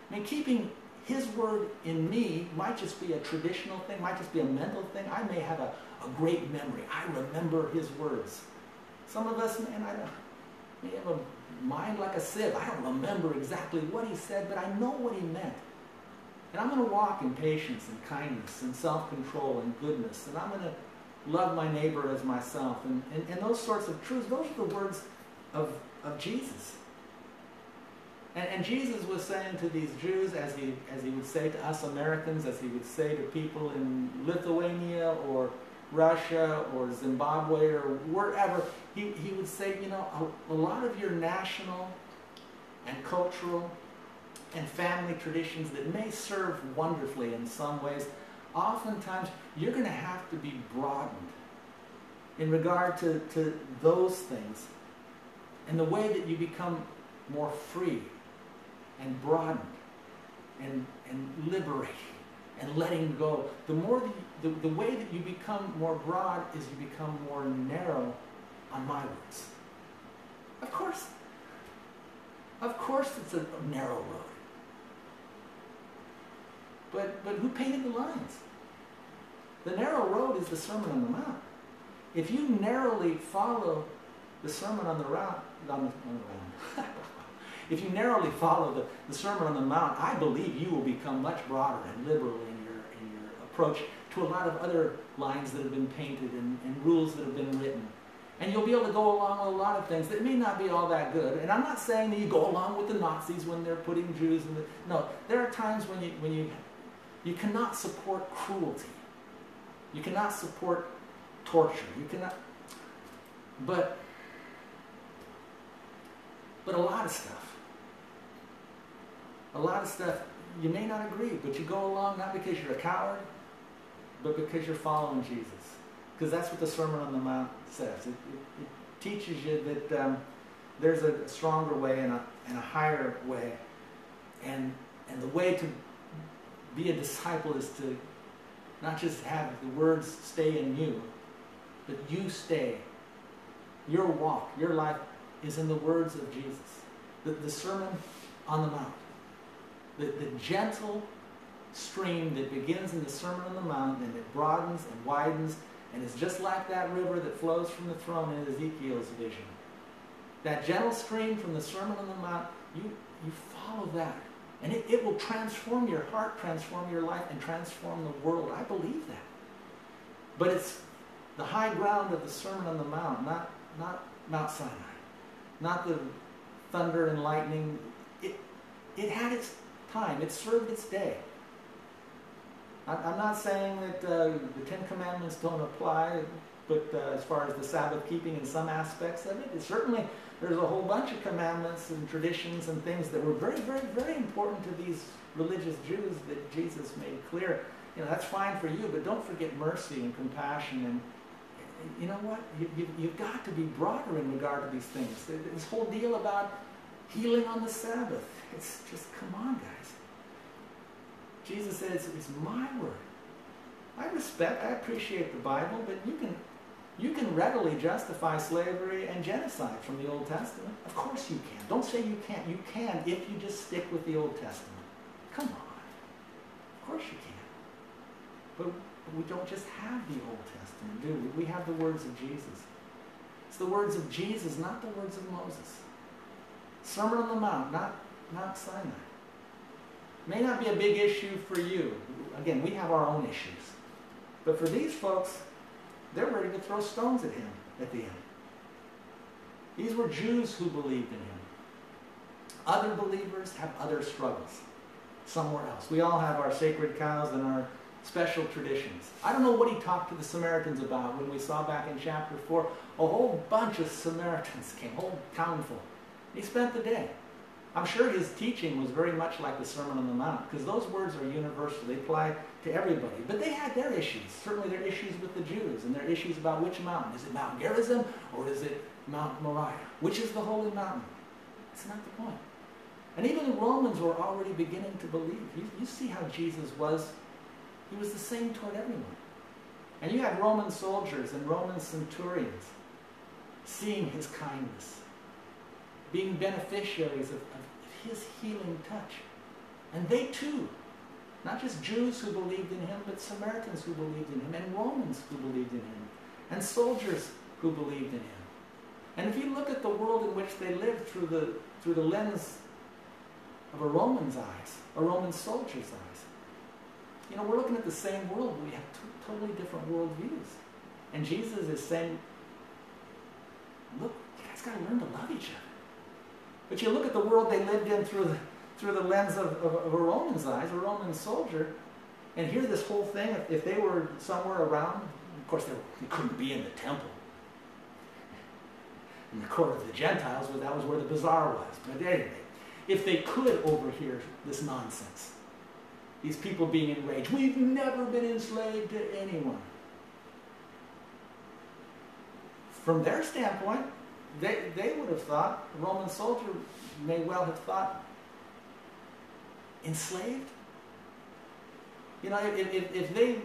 [SPEAKER 2] I mean, keeping his word in me might just be a traditional thing, might just be a mental thing. I may have a great memory. I remember his words. Some of us, man, may have a mind like a sieve. I don't remember exactly what he said, but I know what he meant. And I'm going to walk in patience and kindness and self-control and goodness. And I'm going to love my neighbor as myself. And those sorts of truths, those are the words of Jesus. And Jesus was saying to these Jews, as he would say to us Americans, as he would say to people in Lithuania or Russia or Zimbabwe or wherever, he would say, you know, a lot of your national and cultural and family traditions that may serve wonderfully in some ways, oftentimes you're going to have to be broadened in regard to those things, and the way that you become more free and broadened and liberating and letting go. The way that you become more broad is you become more narrow on my words. Of course it's a narrow road. But who painted the lines? The narrow road is the Sermon on the Mount. If you narrowly follow the Sermon on the Mount, if you narrowly follow the Sermon on the Mount, I believe you will become much broader and liberal in your approach to a lot of other lines that have been painted and rules that have been written. And you'll be able to go along with a lot of things that may not be all that good. And I'm not saying that you go along with the Nazis when they're putting Jews in the... No, there are times when you cannot support cruelty. You cannot support torture. You cannot... But a lot of stuff, you may not agree, but you go along not because you're a coward, but because you're following Jesus. Because that's what the Sermon on the Mount says. It teaches you that there's a stronger way and a higher way. And the way to be a disciple is to not just have the words stay in you, but you stay. Your walk, your life is in the words of Jesus. The Sermon on the Mount. The gentle stream that begins in the Sermon on the Mount and it broadens and widens and is just like that river that flows from the throne in Ezekiel's vision. That gentle stream from the Sermon on the Mount, you follow that. And it will transform your heart, transform your life, and transform the world. I believe that. But it's the high ground of the Sermon on the Mount, not Mount Sinai. Not the thunder and lightning. It had its time. It served its day. I'm not saying that the Ten Commandments don't apply, but as far as the Sabbath keeping in some aspects of it, certainly there's a whole bunch of commandments and traditions and things that were very, very, very important to these religious Jews that Jesus made clear. That's fine for you, but don't forget mercy and compassion. And you know what? You've got to be broader in regard to these things. This whole deal about healing on the Sabbath, it's just, come on, guys. Jesus says, it's my word. I appreciate the Bible, but you can readily justify slavery and genocide from the Old Testament. Of course you can. Don't say you can't. You can if you just stick with the Old Testament. Come on. Of course you can. But we don't just have the Old Testament, do we? We have the words of Jesus. It's the words of Jesus, not the words of Moses. Sermon on the Mount, not Mount Sinai. May not be a big issue for you. Again, we have our own issues. But for these folks, they're ready to throw stones at him at the end. These were Jews who believed in him. Other believers have other struggles somewhere else. We all have our sacred cows and our special traditions. I don't know what he talked to the Samaritans about when we saw back in chapter 4. A whole bunch of Samaritans came, a whole town full. He spent the day. I'm sure his teaching was very much like the Sermon on the Mount, because those words are universal. They apply to everybody. But they had their issues. Certainly their issues with the Jews, and their issues about which mountain. Is it Mount Gerizim, or is it Mount Moriah? Which is the holy mountain? That's not the point. And even the Romans were already beginning to believe. You see how Jesus was. He was the same toward everyone. And you had Roman soldiers and Roman centurions seeing his kindness, being beneficiaries of his healing touch. And they too, not just Jews who believed in him, but Samaritans who believed in him, and Romans who believed in him, and soldiers who believed in him. And if you look at the world in which they lived through the lens of a Roman's eyes, a Roman soldier's eyes, we're looking at the same world, but we have two totally different worldviews. And Jesus is saying, look, you guys got to learn to love each other. But you look at the world they lived in through the lens of a Roman's eyes, a Roman soldier, and hear this whole thing. If they were somewhere around, of course they couldn't be in the temple, in the court of the Gentiles, but that was where the bazaar was. But anyway, if they could overhear this nonsense, these people being enraged, we've never been enslaved to anyone. From their standpoint, they would have thought, a Roman soldier may well have thought, enslaved? If they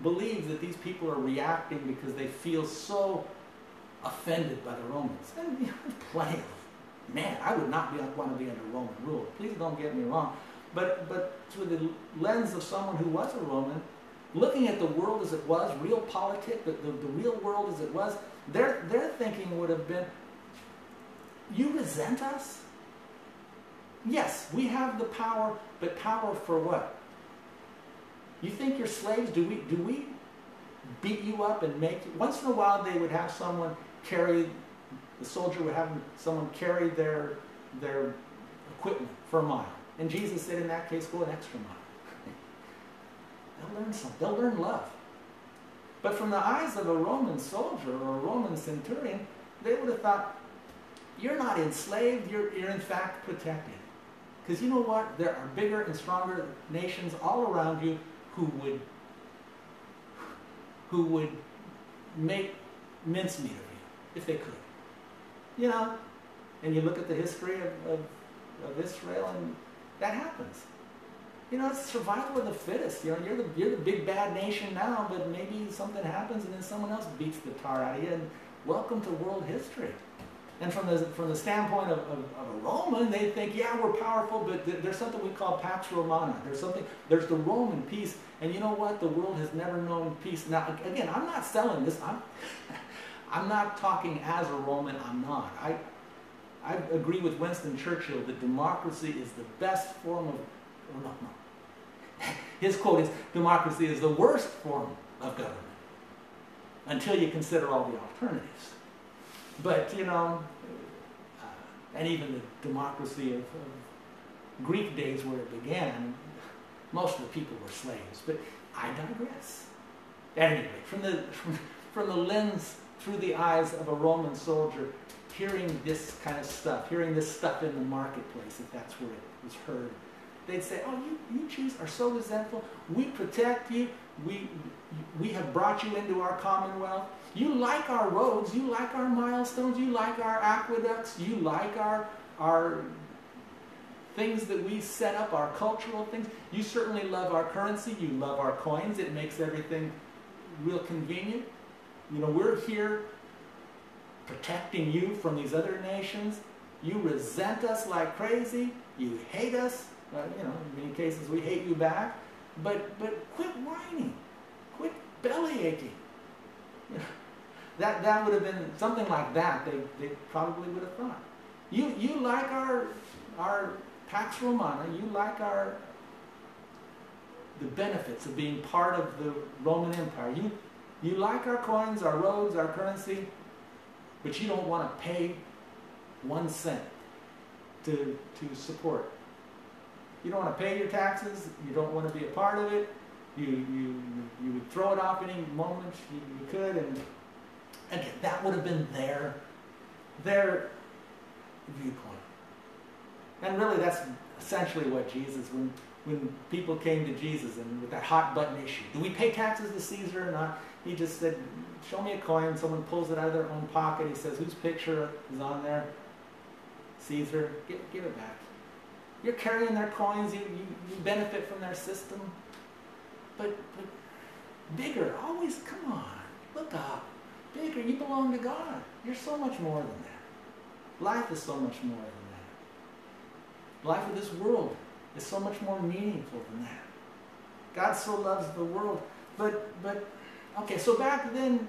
[SPEAKER 2] believe that these people are reacting because they feel so offended by the Romans, then plenty of, man, I would not want to be under Roman rule. Please don't get me wrong. But through the lens of someone who was a Roman, looking at the world as it was, real politics, the real world as it was, their thinking would have been, you resent us? Yes, we have the power, but power for what? You think you're slaves? Do we beat you up and make you? Once in a while they would have someone carry, the soldier would have someone carry their equipment for a mile. And Jesus said in that case, go an extra mile. They'll learn something. They'll learn love. But from the eyes of a Roman soldier or a Roman centurion, they would have thought, you're not enslaved, you're in fact protected. Because you know what? There are bigger and stronger nations all around you who would make mincemeat of you, if they could. You know, and you look at the history of Israel, and that happens. You know, it's survival of the fittest. You know, you're the big bad nation now, but maybe something happens and then someone else beats the tar out of you, and welcome to world history. And from the standpoint of a Roman, they think, yeah, we're powerful, but there's something we call Pax Romana. There's the Roman peace, and you know what? The world has never known peace. Now, again, I'm not selling this. I'm not talking as a Roman. I'm not. I agree with Winston Churchill that democracy is the best form of, no. His quote is, democracy is the worst form of government, until you consider all the alternatives. But, you know, and even the democracy of Greek days where it began, most of the people were slaves. But I digress. At any rate, from the lens, through the eyes of a Roman soldier, hearing this kind of stuff, hearing this stuff in the marketplace, if that's where it was heard, they'd say, oh, you Jews are so resentful. We protect you. We have brought you into our commonwealth. You like our roads. You like our milestones. You like our aqueducts. You like our things that we set up, our cultural things. You certainly love our currency. You love our coins. It makes everything real convenient. You know, we're here protecting you from these other nations. You resent us like crazy. You hate us. You know, in many cases we hate you back. But quit whining. Quit belly aching. You know, that would have been something like that. They probably would have thought. You like our Pax Romana. You like the benefits of being part of the Roman Empire. You like our coins, our roads, our currency, but you don't want to pay 1 cent to support. You don't want to pay your taxes. You don't want to be a part of it. You would throw it off any moment you could, and again, that would have been their viewpoint. And really, that's essentially what Jesus, when people came to Jesus and with that hot button issue, do we pay taxes to Caesar or not? He just said, show me a coin. Someone pulls it out of their own pocket. He says, whose picture is on there? Caesar. Give it back. You're carrying their coins. You benefit from their system. But bigger. Always, come on. Look up. Bigger. You belong to God. You're so much more than that. Life is so much more than that. Life of this world is so much more meaningful than that. God so loves the world. But okay, so back then,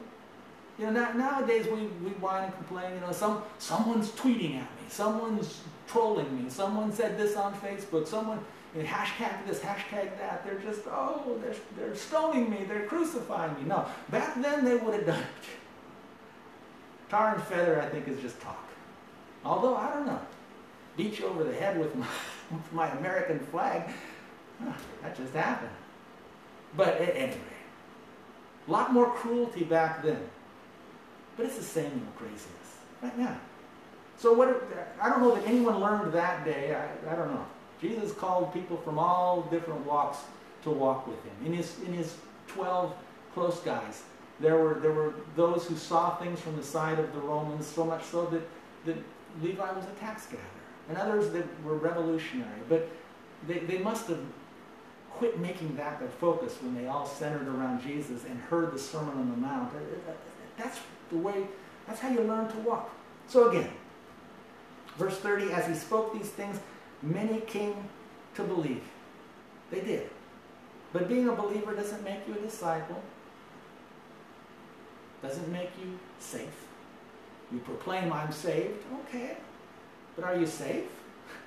[SPEAKER 2] you know, nowadays we whine and complain. You know, someone's tweeting at me, someone's trolling me, someone said this on Facebook, someone hashtag this, hashtag that. They're just, they're stoning me, they're crucifying me. No, back then they would have done it. Tar and feather, I think, is just talk. Although, I don't know, beat you over the head with my American flag, that just happened. But anyway, a lot more cruelty back then. But it's the same old craziness right now. So I don't know that anyone learned that day. I don't know. Jesus called people from all different walks to walk with him. In his 12 close guys, there were those who saw things from the side of the Romans, so much so that Levi was a tax gatherer, and others that were revolutionary. But they must have quit making that their focus when they all centered around Jesus and heard the Sermon on the Mount. That's how you learn to walk. So again, verse 30, as he spoke these things, many came to believe. They did. But being a believer doesn't make you a disciple. Doesn't make you safe. You proclaim, I'm saved. Okay. But are you safe?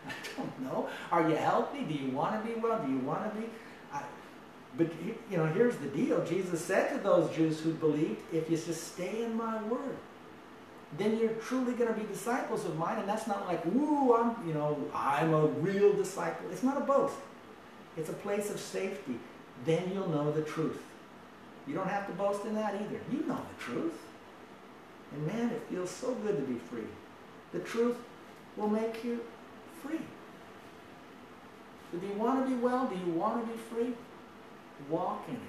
[SPEAKER 2] I don't know. Are you healthy? Do you want to be well? Do you want to be? But you know, here's the deal. Jesus said to those Jews who believed, if you just stay in my word, then you're truly going to be disciples of mine. And that's not like, woo, I'm a real disciple. It's not a boast. It's a place of safety. Then you'll know the truth. You don't have to boast in that either. You know the truth. And man, it feels so good to be free. The truth will make you free. So do you want to be well? Do you want to be free? Walk in it.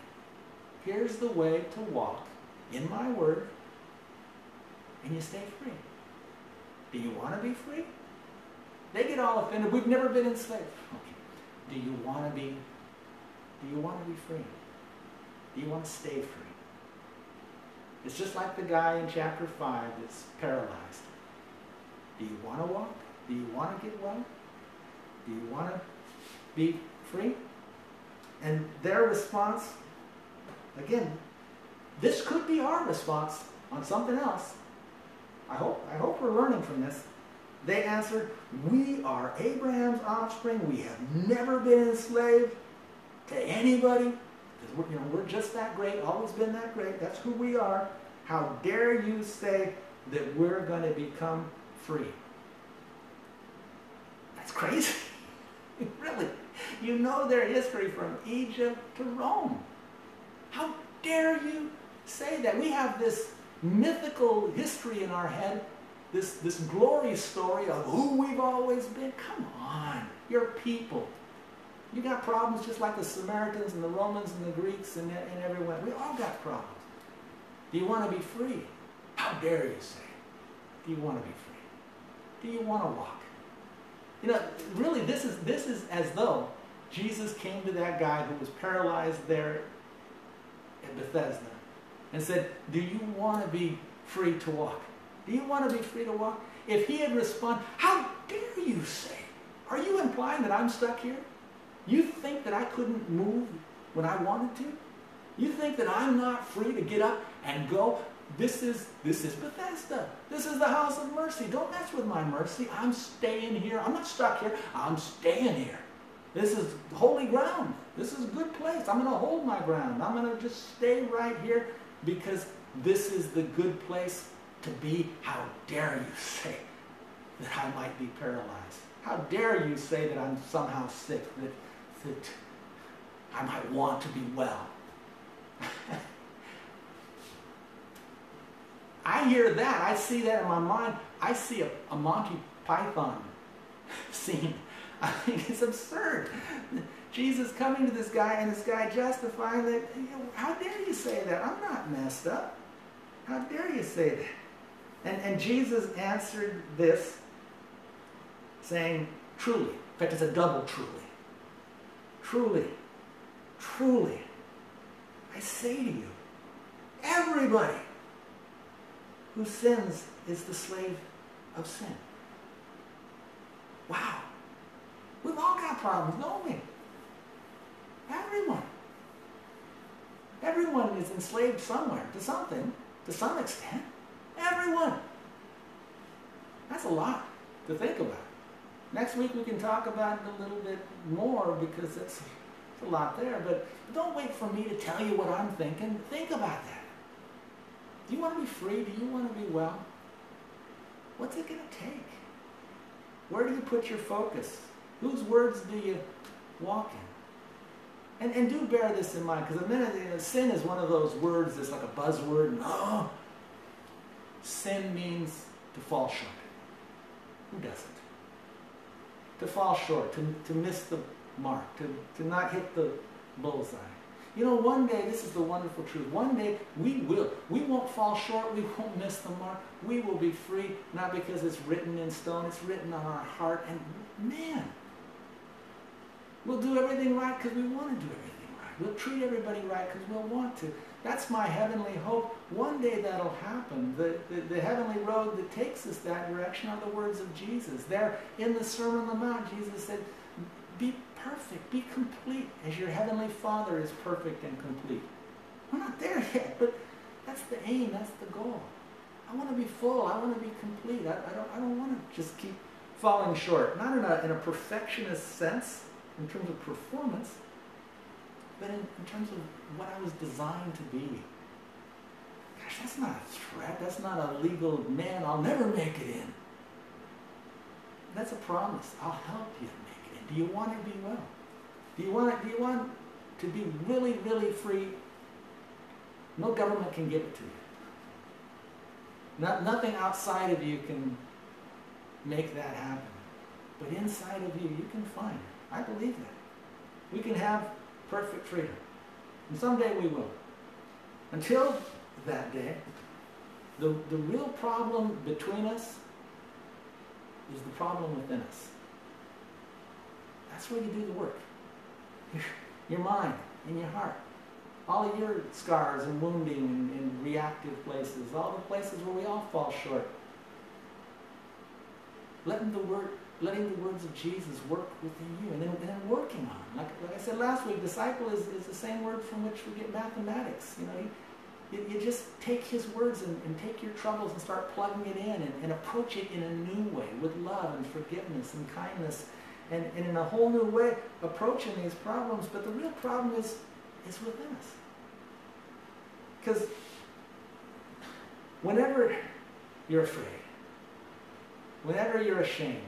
[SPEAKER 2] Here's the way to walk in my word, and you stay free. Do you want to be free? They get all offended. We've never been enslaved. Okay. Do you want to be free? Do you want to stay free? It's just like the guy in chapter 5 that's paralyzed. Do you want to walk? Do you want to get well? Do you want to be free? And their response, again, this could be our response on something else. I hope we're learning from this. They answered, we are Abraham's offspring. We have never been enslaved to anybody. We're just that great, always been that great. That's who we are. How dare you say that we're going to become free? That's crazy. Really. You know their history from Egypt to Rome. How dare you say that? We have this mythical history in our head, this glory story of who we've always been. Come on, you're people. You got problems just like the Samaritans and the Romans and the Greeks and everyone. We all got problems. Do you want to be free? How dare you say? Do you want to be free? Do you want to walk? Really, this is as though Jesus came to that guy who was paralyzed there at Bethesda and said, do you want to be free to walk? Do you want to be free to walk? If he had responded, how dare you say? Are you implying that I'm stuck here? You think that I couldn't move when I wanted to? You think that I'm not free to get up and go? This is Bethesda. This is the house of mercy. Don't mess with my mercy. I'm staying here. I'm not stuck here. I'm staying here. This is holy ground. This is a good place. I'm going to hold my ground. I'm going to just stay right here because this is the good place to be. How dare you say that I might be paralyzed? How dare you say that I'm somehow sick, that I might want to be well? I hear that. I see that in my mind. I see a Monty Python scene. I think it's absurd. Jesus coming to this guy and this guy justifying that, how dare you say that? I'm not messed up. How dare you say that? And Jesus answered this saying, truly. In fact, it's a double truly. Truly, truly, I say to you, everybody who sins is the slave of sin. Wow. We've all got problems, don't we? Everyone. Everyone is enslaved somewhere, to something, to some extent. Everyone. That's a lot to think about. Next week we can talk about it a little bit more because it's a lot there. But don't wait for me to tell you what I'm thinking. Think about that. Do you want to be free? Do you want to be well? What's it going to take? Where do you put your focus? Whose words do you walk in? And do bear this in mind, because a minute, sin is one of those words that's like a buzzword. And, sin means to fall short. Who doesn't? To fall short, to miss the mark, to not hit the bullseye. One day, this is the wonderful truth, one day we won't fall short, we won't miss the mark, we will be free, not because it's written in stone, it's written on our heart, and man, we'll do everything right because we want to do everything right. We'll treat everybody right because we'll want to. That's my heavenly hope. One day that'll happen. The heavenly road that takes us that direction are the words of Jesus. There in the Sermon on the Mount, Jesus said, be perfect, be complete, as your heavenly Father is perfect and complete. We're not there yet, but that's the aim, that's the goal. I want to be full, I want to be complete. I don't want to just keep falling short. Not in a perfectionist sense, in terms of performance, but in terms of what I was designed to be. Gosh, that's not a threat. That's not a legal, man, I'll never make it in. That's a promise. I'll help you make it in. Do you want to be well? Do you want to be really, really free? No government can give it to you. Nothing outside of you can make that happen. But inside of you, you can find it. I believe that. We can have perfect freedom. And someday we will. Until that day, the real problem between us is the problem within us. That's where you do the work. Your mind and your heart. All of your scars and wounding and reactive places, all the places where we all fall short. Letting the words of Jesus work within you, and then working on. Like I said last week, disciple is the same word from which we get mathematics. You just take his words and take your troubles and start plugging it in and approach it in a new way with love and forgiveness and kindness and in a whole new way approaching these problems. But the real problem is within us. Because whenever you're afraid, whenever you're ashamed,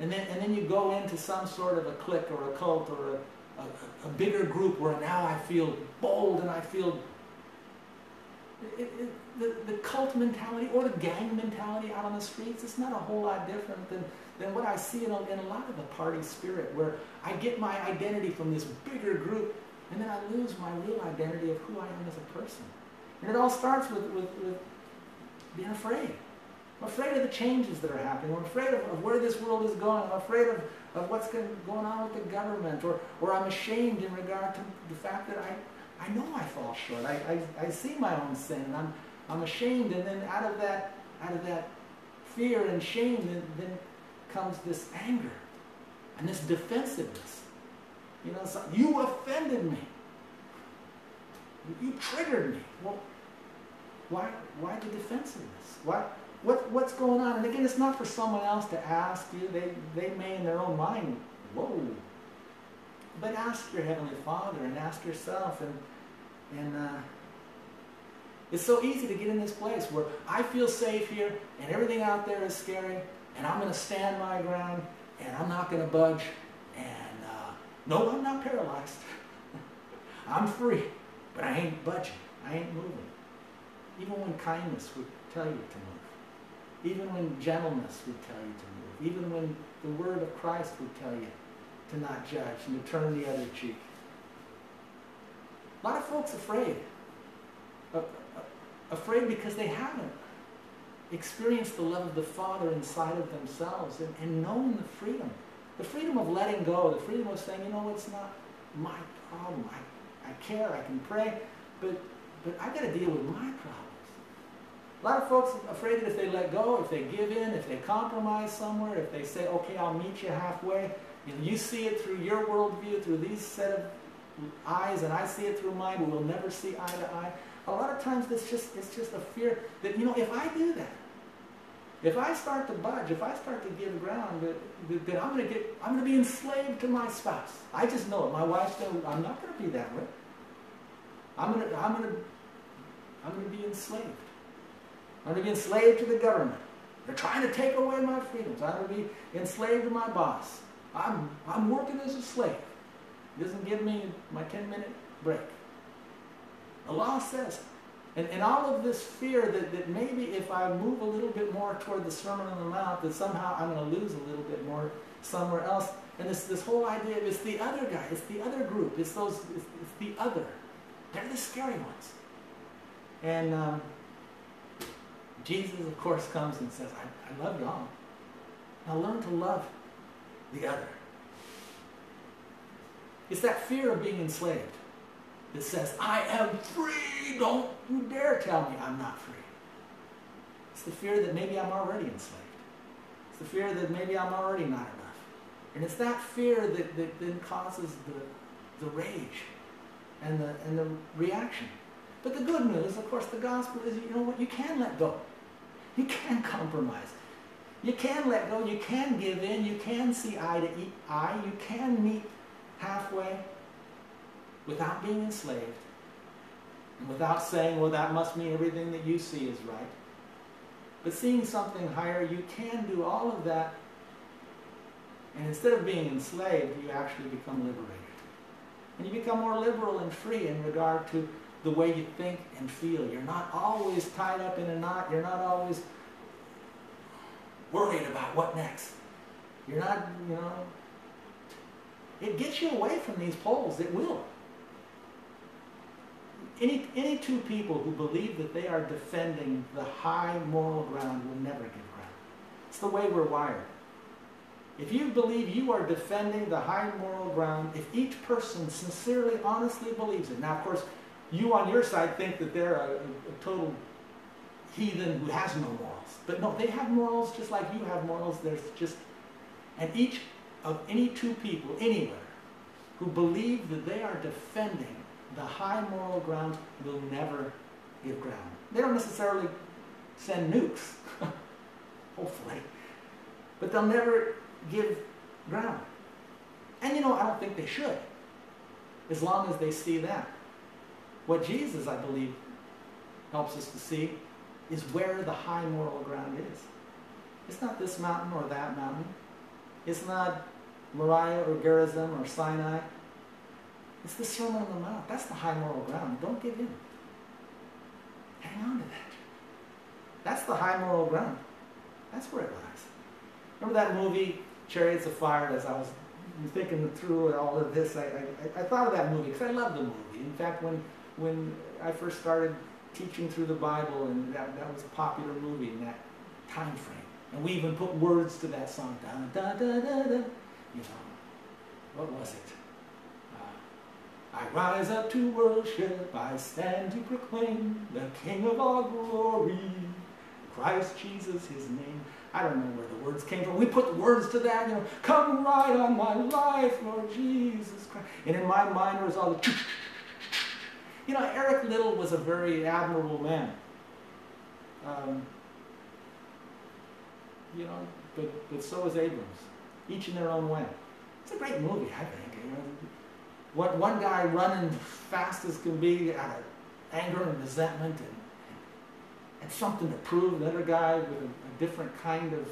[SPEAKER 2] and then you go into some sort of a clique or a cult or a bigger group where now I feel bold and I feel the cult mentality or the gang mentality out on the streets, it's not a whole lot different than what I see in a lot of the party spirit, where I get my identity from this bigger group and then I lose my real identity of who I am as a person. And it all starts with being afraid. I'm afraid of the changes that are happening. I'm afraid of where this world is going. I'm afraid of what's going on with the government. Or I'm ashamed in regard to the fact that I know I fall short. I see my own sin, and I'm ashamed. And then out of that fear and shame, then comes this anger and this defensiveness. So, you offended me. You triggered me. Well, why the defensiveness? What's going on? And again, it's not for someone else to ask you. They may in their own mind, whoa. But ask your Heavenly Father and ask yourself. And it's so easy to get in this place where I feel safe here and everything out there is scary and I'm going to stand my ground and I'm not going to budge. And no, I'm not paralyzed. I'm free, but I ain't budging. I ain't moving. Even when kindness would tell you to move. Even when gentleness would tell you to move. Even when the word of Christ would tell you to not judge and to turn the other cheek. A lot of folks afraid. Afraid because they haven't experienced the love of the Father inside of themselves and known the freedom. The freedom of letting go. The freedom of saying, it's not my problem. I care, I can pray, but I've got to deal with my problems. A lot of folks are afraid that if they let go, if they give in, if they compromise somewhere, if they say, okay, I'll meet you halfway, you see it through your worldview, through these set of eyes, and I see it through mine, but we'll never see eye to eye. A lot of times it's just a fear that, if I do that, if I start to budge, if I start to give ground, that I'm going to be enslaved to my spouse. I just know it. My wife's I'm not going to be that way. I'm going to be enslaved. I'm going to be enslaved to the government. They're trying to take away my freedoms. I'm going to be enslaved to my boss. I'm working as a slave. He doesn't give me my 10-minute break. The law says. And all of this fear that maybe if I move a little bit more toward the Sermon on the Mount, that somehow I'm going to lose a little bit more somewhere else. And this whole idea of it's the other guy, it's the other group, it's the other. They're the scary ones. And Jesus, of course, comes and says, I love y'all. Now learn to love the other. It's that fear of being enslaved that says, I am free. Don't you dare tell me I'm not free. It's the fear that maybe I'm already enslaved. It's the fear that maybe I'm already not enough. And it's that fear that then causes the rage and the reaction. But the good news, of course, the gospel is, you can let go. You can compromise. You can let go. You can give in. You can see eye to eye. You can meet halfway without being enslaved and without saying, well, that must mean everything that you see is right. But seeing something higher, you can do all of that, and instead of being enslaved, you actually become liberated. And you become more liberal and free in regard to the way you think and feel. You're not always tied up in a knot. You're not always worried about what next. You're not, it gets you away from these poles. It will. Any two people who believe that they are defending the high moral ground will never give ground. It's the way we're wired. If you believe you are defending the high moral ground, if each person sincerely, honestly believes it. Now, of course, you on your side think that they're a total heathen who has no morals. But no, they have morals just like you have morals. There's just, and each of any two people anywhere who believe that they are defending the high moral ground will never give ground. They don't necessarily send nukes, hopefully, but they'll never give ground. And you know, I don't think they should, as long as they see that. What Jesus, I believe, helps us to see is where the high moral ground is. It's not this mountain or that mountain. It's not Moriah or Gerizim or Sinai. It's the Sermon on the Mount. That's the high moral ground. Don't give in. Hang on to that. That's the high moral ground. That's where it lies. Remember that movie, Chariots of Fire? As I was thinking through all of this, I thought of that movie because I love the movie. In fact, when I first started teaching through the Bible, and that was a popular movie in that time frame. And we even put words to that song. Da, da, da, da, da. You know, what was it? I rise up to worship, I stand to proclaim the King of all glory, Christ Jesus, his name. I don't know where the words came from. We put words to that, you know, come right on my life, Lord Jesus Christ. And in my mind, there was all the, you know, Eric Liddell was a very admirable man. You know, but so was Abrams, each in their own way. It's a great movie, I think. You know, one guy running fast as can be out of anger and resentment and something to prove. The other guy with a different kind of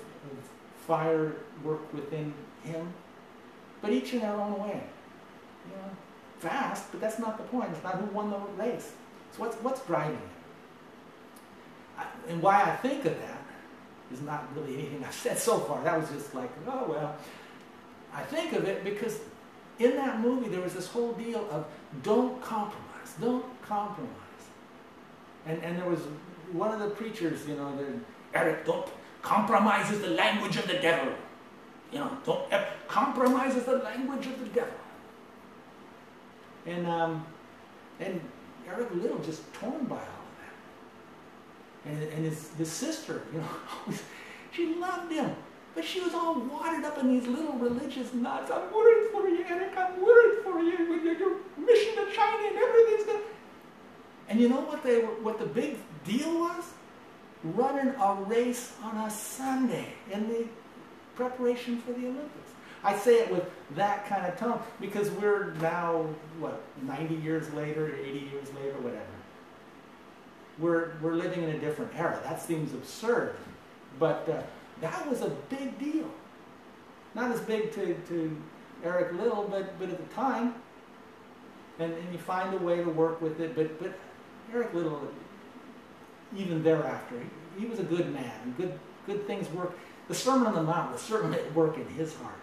[SPEAKER 2] firework within him. But each in their own way. You know, fast, but that's not the point. It's not who won the race. It's what's driving it. And why I think of that is not really anything I've said so far. That was just like, oh, well. I think of it because in that movie there was this whole deal of don't compromise, don't compromise. And there was one of the preachers, you know, Eric, don't compromise is the language of the devil. You know, don't compromise is the language of the devil. And Eric Liddell just torn by all of that. And his sister, you know, she loved him. But she was all watered up in these little religious knots. I'm worried for you, Eric. I'm worried for you with your mission to China and everything's good. And you know what the big deal was? Running a race on a Sunday in the preparation for the Olympics. I say it with that kind of tone because we're now, 90 years later, 80 years later, whatever. We're living in a different era. That seems absurd. But that was a big deal. Not as big to Eric Liddell, but at the time. And you find a way to work with it. But Eric Liddell, even thereafter, he was a good man. Good things work. The Sermon on the Mount was certainly at work in his heart.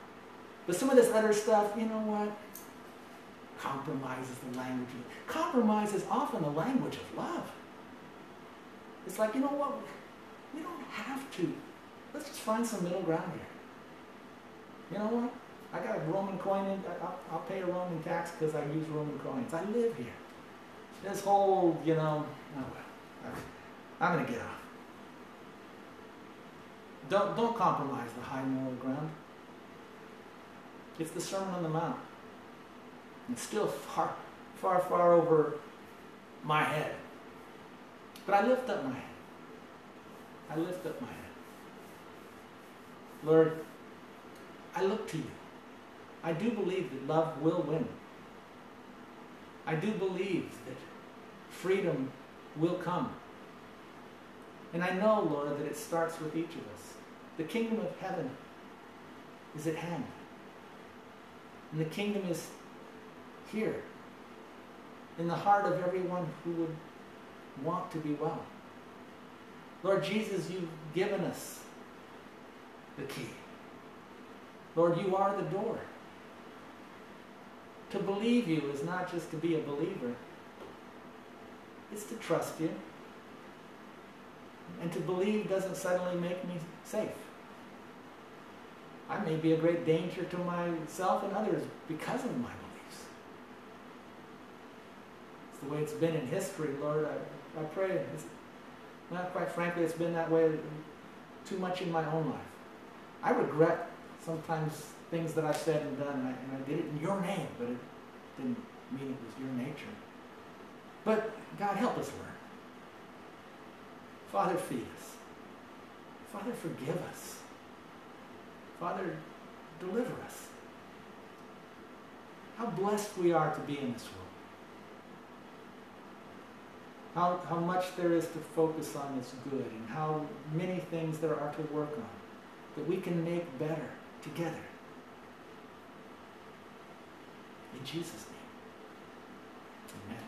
[SPEAKER 2] But some of this other stuff, you know what? Compromise is the language. Compromise is often the language of love. It's like, you know what? We don't have to. Let's just find some middle ground here. You know what? I got a Roman coin. I'll pay a Roman tax because I use Roman coins. I live here. This whole, you know, oh well. I'm going to get off. Don't compromise the high moral ground. It's the Sermon on the Mount. It's still far, far, far over my head. But I lift up my head. I lift up my head. Lord, I look to you. I do believe that love will win. I do believe that freedom will come. And I know, Lord, that it starts with each of us. The kingdom of heaven is at hand. And the kingdom is here, in the heart of everyone who would want to be well. Lord Jesus, you've given us the key. Lord, you are the door. To believe you is not just to be a believer. It's to trust you. And to believe doesn't suddenly make me safe. I may be a great danger to myself and others because of my beliefs. It's the way it's been in history, Lord. I pray, quite frankly, it's been that way too much in my own life. I regret sometimes things that I've said and done, and I did it in your name, but it didn't mean it was your nature. But God, help us learn. Father, feed us. Father, forgive us. Father, deliver us. How blessed we are to be in this world. How much there is to focus on that's good, and how many things there are to work on that we can make better together. In Jesus' name, amen.